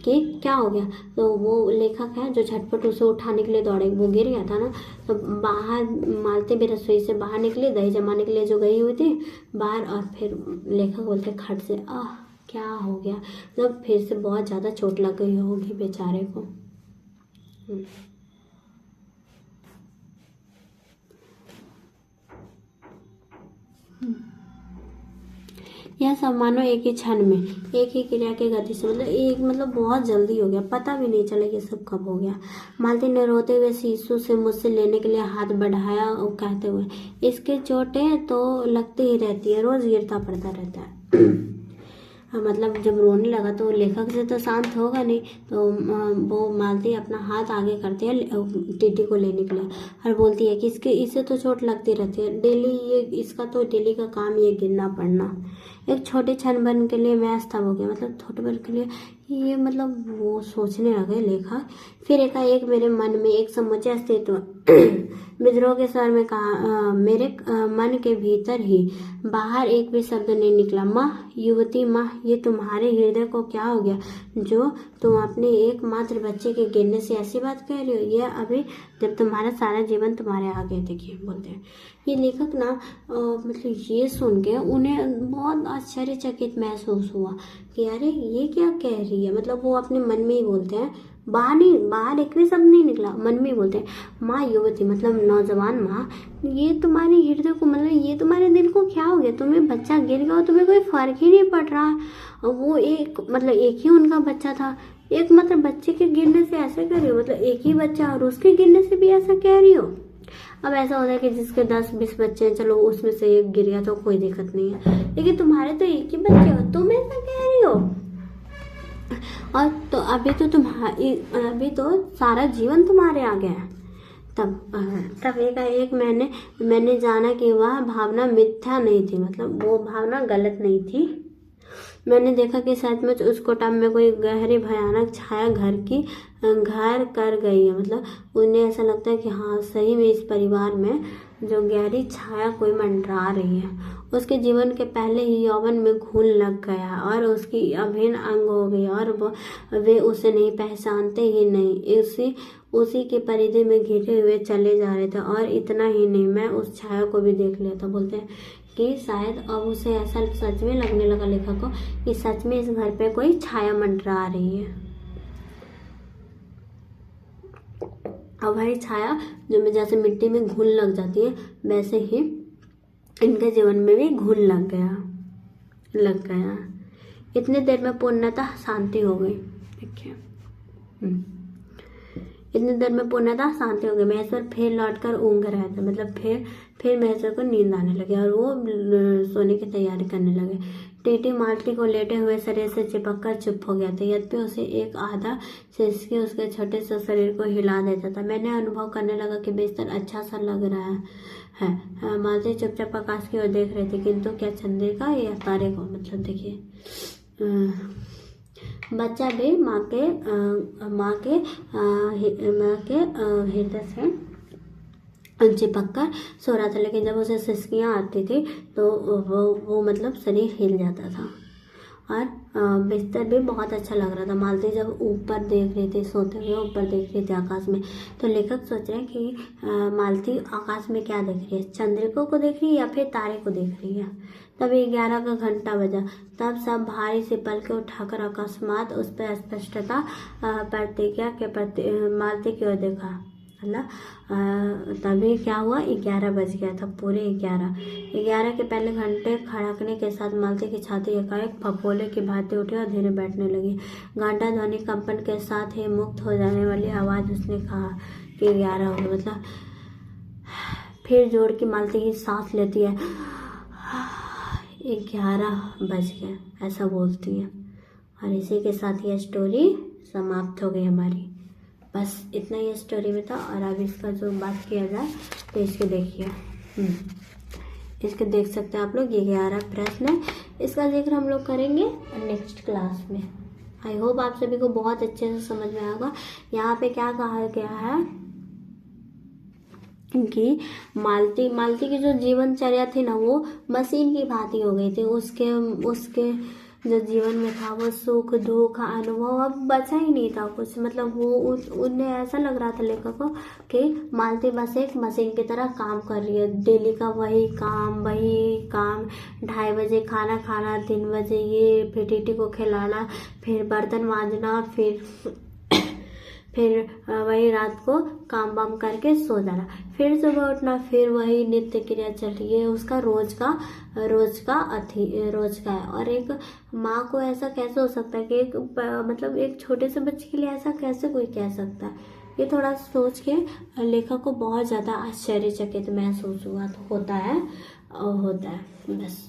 S1: कि क्या हो गया। तो वो लेखक है जो झटपट उसे उठाने के लिए दौड़े, वो गिर गया था ना। तो बाहर मालती भी रसोई से बाहर निकली दही जमाने के लिए जो गई हुई थी बाहर, और फिर लेखक बोलते खट से क्या हो गया, मतलब फिर से बहुत ज़्यादा चोट लग गई होगी बेचारे को। यह सब मानो एक ही क्षण में एक ही क्रिया की गति से मतलब बहुत जल्दी हो गया, पता भी नहीं चला ये सब कब हो गया। मालती ने रोते हुए शिशु से मुझसे लेने के लिए हाथ बढ़ाया और कहते हुए इसके चोटें तो लगती ही रहती है, रोज गिरता पड़ता रहता है। मतलब जब रोने लगा तो लेखक से तो शांत होगा नहीं, तो वो मालती अपना हाथ आगे करती है टीटी को लेने के लिए और बोलती है कि इसे तो चोट लगती रहती है डेली, ये इसका तो डेली का काम ये गिरना पड़ना। एक छोटे क्षण भर के लिए मैं स्तब्ध हो गया, मतलब थोड़े भर के लिए ये मतलब वो सोचने लगे लेखक। फिर एकाएक मेरे मन में एक समुच्चय अस्तित्व विद्रोह के स्वर में कहा, मेरे मन के भीतर ही बाहर एक भी शब्द नहीं निकला। माँ युवती माँ, ये तुम्हारे हृदय को क्या हो गया जो तुम अपने एकमात्र बच्चे के गिरने से ऐसी बात कह रही हो। यह अभी जब तुम्हारा सारा जीवन तुम्हारे आगे। देखिए बोलते हैं ये लेखक ना मतलब ये सुन के उन्हें बहुत आश्चर्यचकित महसूस हुआ कि अरे ये क्या कह रही है। मतलब वो अपने मन में ही बोलते हैं, बाहर एक भी शब्द नहीं निकला, मन में ही बोलते हैं माँ युवती मतलब नौजवान माँ, ये तुम्हारे हृदय को मतलब ये तुम्हारे दिल को क्या हो गया, तुम्हें बच्चा गिर गया, तुम्हें कोई फर्क ही नहीं पड़ रहा। वो एक ही उनका बच्चा था, एक मतलब बच्चे के गिरने से ऐसे कह रही हो, मतलब एक ही बच्चा और उसके गिरने से भी ऐसा कह रही हो। अब ऐसा होता है कि जिसके 10-20 बच्चे हैं, चलो उसमें से एक गिर गया तो कोई दिक्कत नहीं है, लेकिन तुम्हारे तो एक ही बच्चे हो, तुम ऐसा कह रही हो। और तो अभी तो सारा जीवन तुम्हारे आ गया है। तब एक मैंने जाना कि वह भावना मिथ्या नहीं थी, मतलब वो भावना गलत नहीं थी। मैंने देखा कि सचमुच उस कोठा में कोई गहरी भयानक छाया घर कर गई है। मतलब उन्हें ऐसा लगता है कि हाँ सही में इस परिवार में जो गहरी छाया कोई मंडरा रही है। उसके जीवन के पहले ही यौवन में घुन लग गया और उसकी अभिन्न अंग हो गई और वे उसे नहीं पहचानते ही नहीं, उसी के परिधि में घिरे हुए चले जा रहे थे। और इतना ही नहीं, मैं उस छाया को भी देख लिया था। बोलते हैं कि शायद अब उसे ऐसा सच में लगने लगा लेखक को कि सच में इस घर पे कोई छाया मंडरा रही है। और वही छाया जो में जैसे मिट्टी में घुन लग जाती है वैसे ही इनके जीवन में भी घुन लग गया। इतनी देर में पूर्णतः शांति हो गई। देखिए इतनी देर में पूर्णतः शांति हो गई। महेश्वर फिर लौटकर ऊँघ रहा था, मतलब फिर महेश्वर को नींद आने लगी और वो सोने की तैयारी करने लगे। टीटी मालती को लेटे हुए शरीर से चिपक कर चुप हो गया था, यद्यपि उसे एक आधा सिसकी उसके छोटे से शरीर को हिला देता था। मैंने अनुभव करने लगा कि बिस्तर अच्छा सा लग रहा है। मालती चुपचाप आकाश की ओर देख रही थी, किंतु क्या चंद्रिका या तारे को। मतलब देखिए बच्चा भी माँ के हृदय से चिपक कर सो रहा था, लेकिन जब उसे सिसकियाँ आती थी तो वो मतलब शरीर हिल जाता था और बिस्तर भी बहुत अच्छा लग रहा था। मालती जब ऊपर देख रही थी, सोते हुए ऊपर देख रही थी आकाश में, तो लेखक सोच रहे हैं कि मालती आकाश में क्या देख रही है, चंद्रिका को देख रही है या फिर तारे को देख रही है। तभी 11 का घंटा बजा। तब सब भारी से पलके उठाकर अकस्मात उस पर स्पष्टता प्रतिज्ञा के प्रति मालती की ओर देखा। मतलब तभी क्या हुआ, 11 बज गया था, पूरे 11 के पहले घंटे खड़कने के साथ मालती की छाती एकाएक फफोले की भांति उठी और धीरे बैठने लगी। घंटा ध्वनि कंपन के साथ ही मुक्त हो जाने वाली आवाज उसने कहा कि 11 हो गए। मतलब फिर जोर की मालती ही सांस लेती है, 11 बज गए ऐसा बोलती है। और इसी के साथ ये स्टोरी समाप्त हो गई हमारी। बस इतना ही स्टोरी में था। और अब इसका जो बात किया जाए तो इसके देखिए इसके देख सकते हैं आप लोग, ये 11 प्रश्न है। इसका जिक्र हम लोग करेंगे नेक्स्ट क्लास में। आई होप आप सभी को बहुत अच्छे से समझ में आएगा। यहाँ पे क्या कहा गया है कि मालती की जो जीवनचर्या थी ना, वो मशीन की भांति हो गई थी। उसके जो जीवन में था वो सुख दुख अनुभव अब बचा ही नहीं था कुछ। मतलब वो उन्हें ऐसा लग रहा था लेखक को कि मालती बस एक मशीन की तरह काम कर रही है। डेली का वही काम 2:30 बजे खाना खाना, 3 बजे ये, फिर टीटी को खिलाना, फिर बर्तन मांजना, फिर वही रात को काम वाम करके सो जाना, फिर सुबह उठना, फिर वही नित्य क्रिया चल रही है। उसका रोज का है। और एक माँ को ऐसा कैसे हो सकता है कि मतलब एक छोटे से बच्चे के लिए ऐसा कैसे कोई कह सकता है। ये थोड़ा सोच के लेखक को बहुत ज़्यादा आश्चर्यचकित महसूस होता है। बस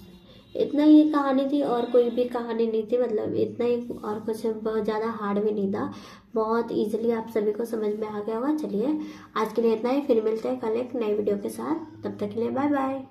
S1: इतना ही कहानी थी और कोई भी कहानी नहीं थी। मतलब इतना ही, और कुछ बहुत ज़्यादा हार्ड भी नहीं था, बहुत इजीली आप सभी को समझ में आ गया होगा। चलिए आज के लिए इतना ही, फिर मिलते हैं कल एक नई वीडियो के साथ। तब तक के लिए बाय बाय।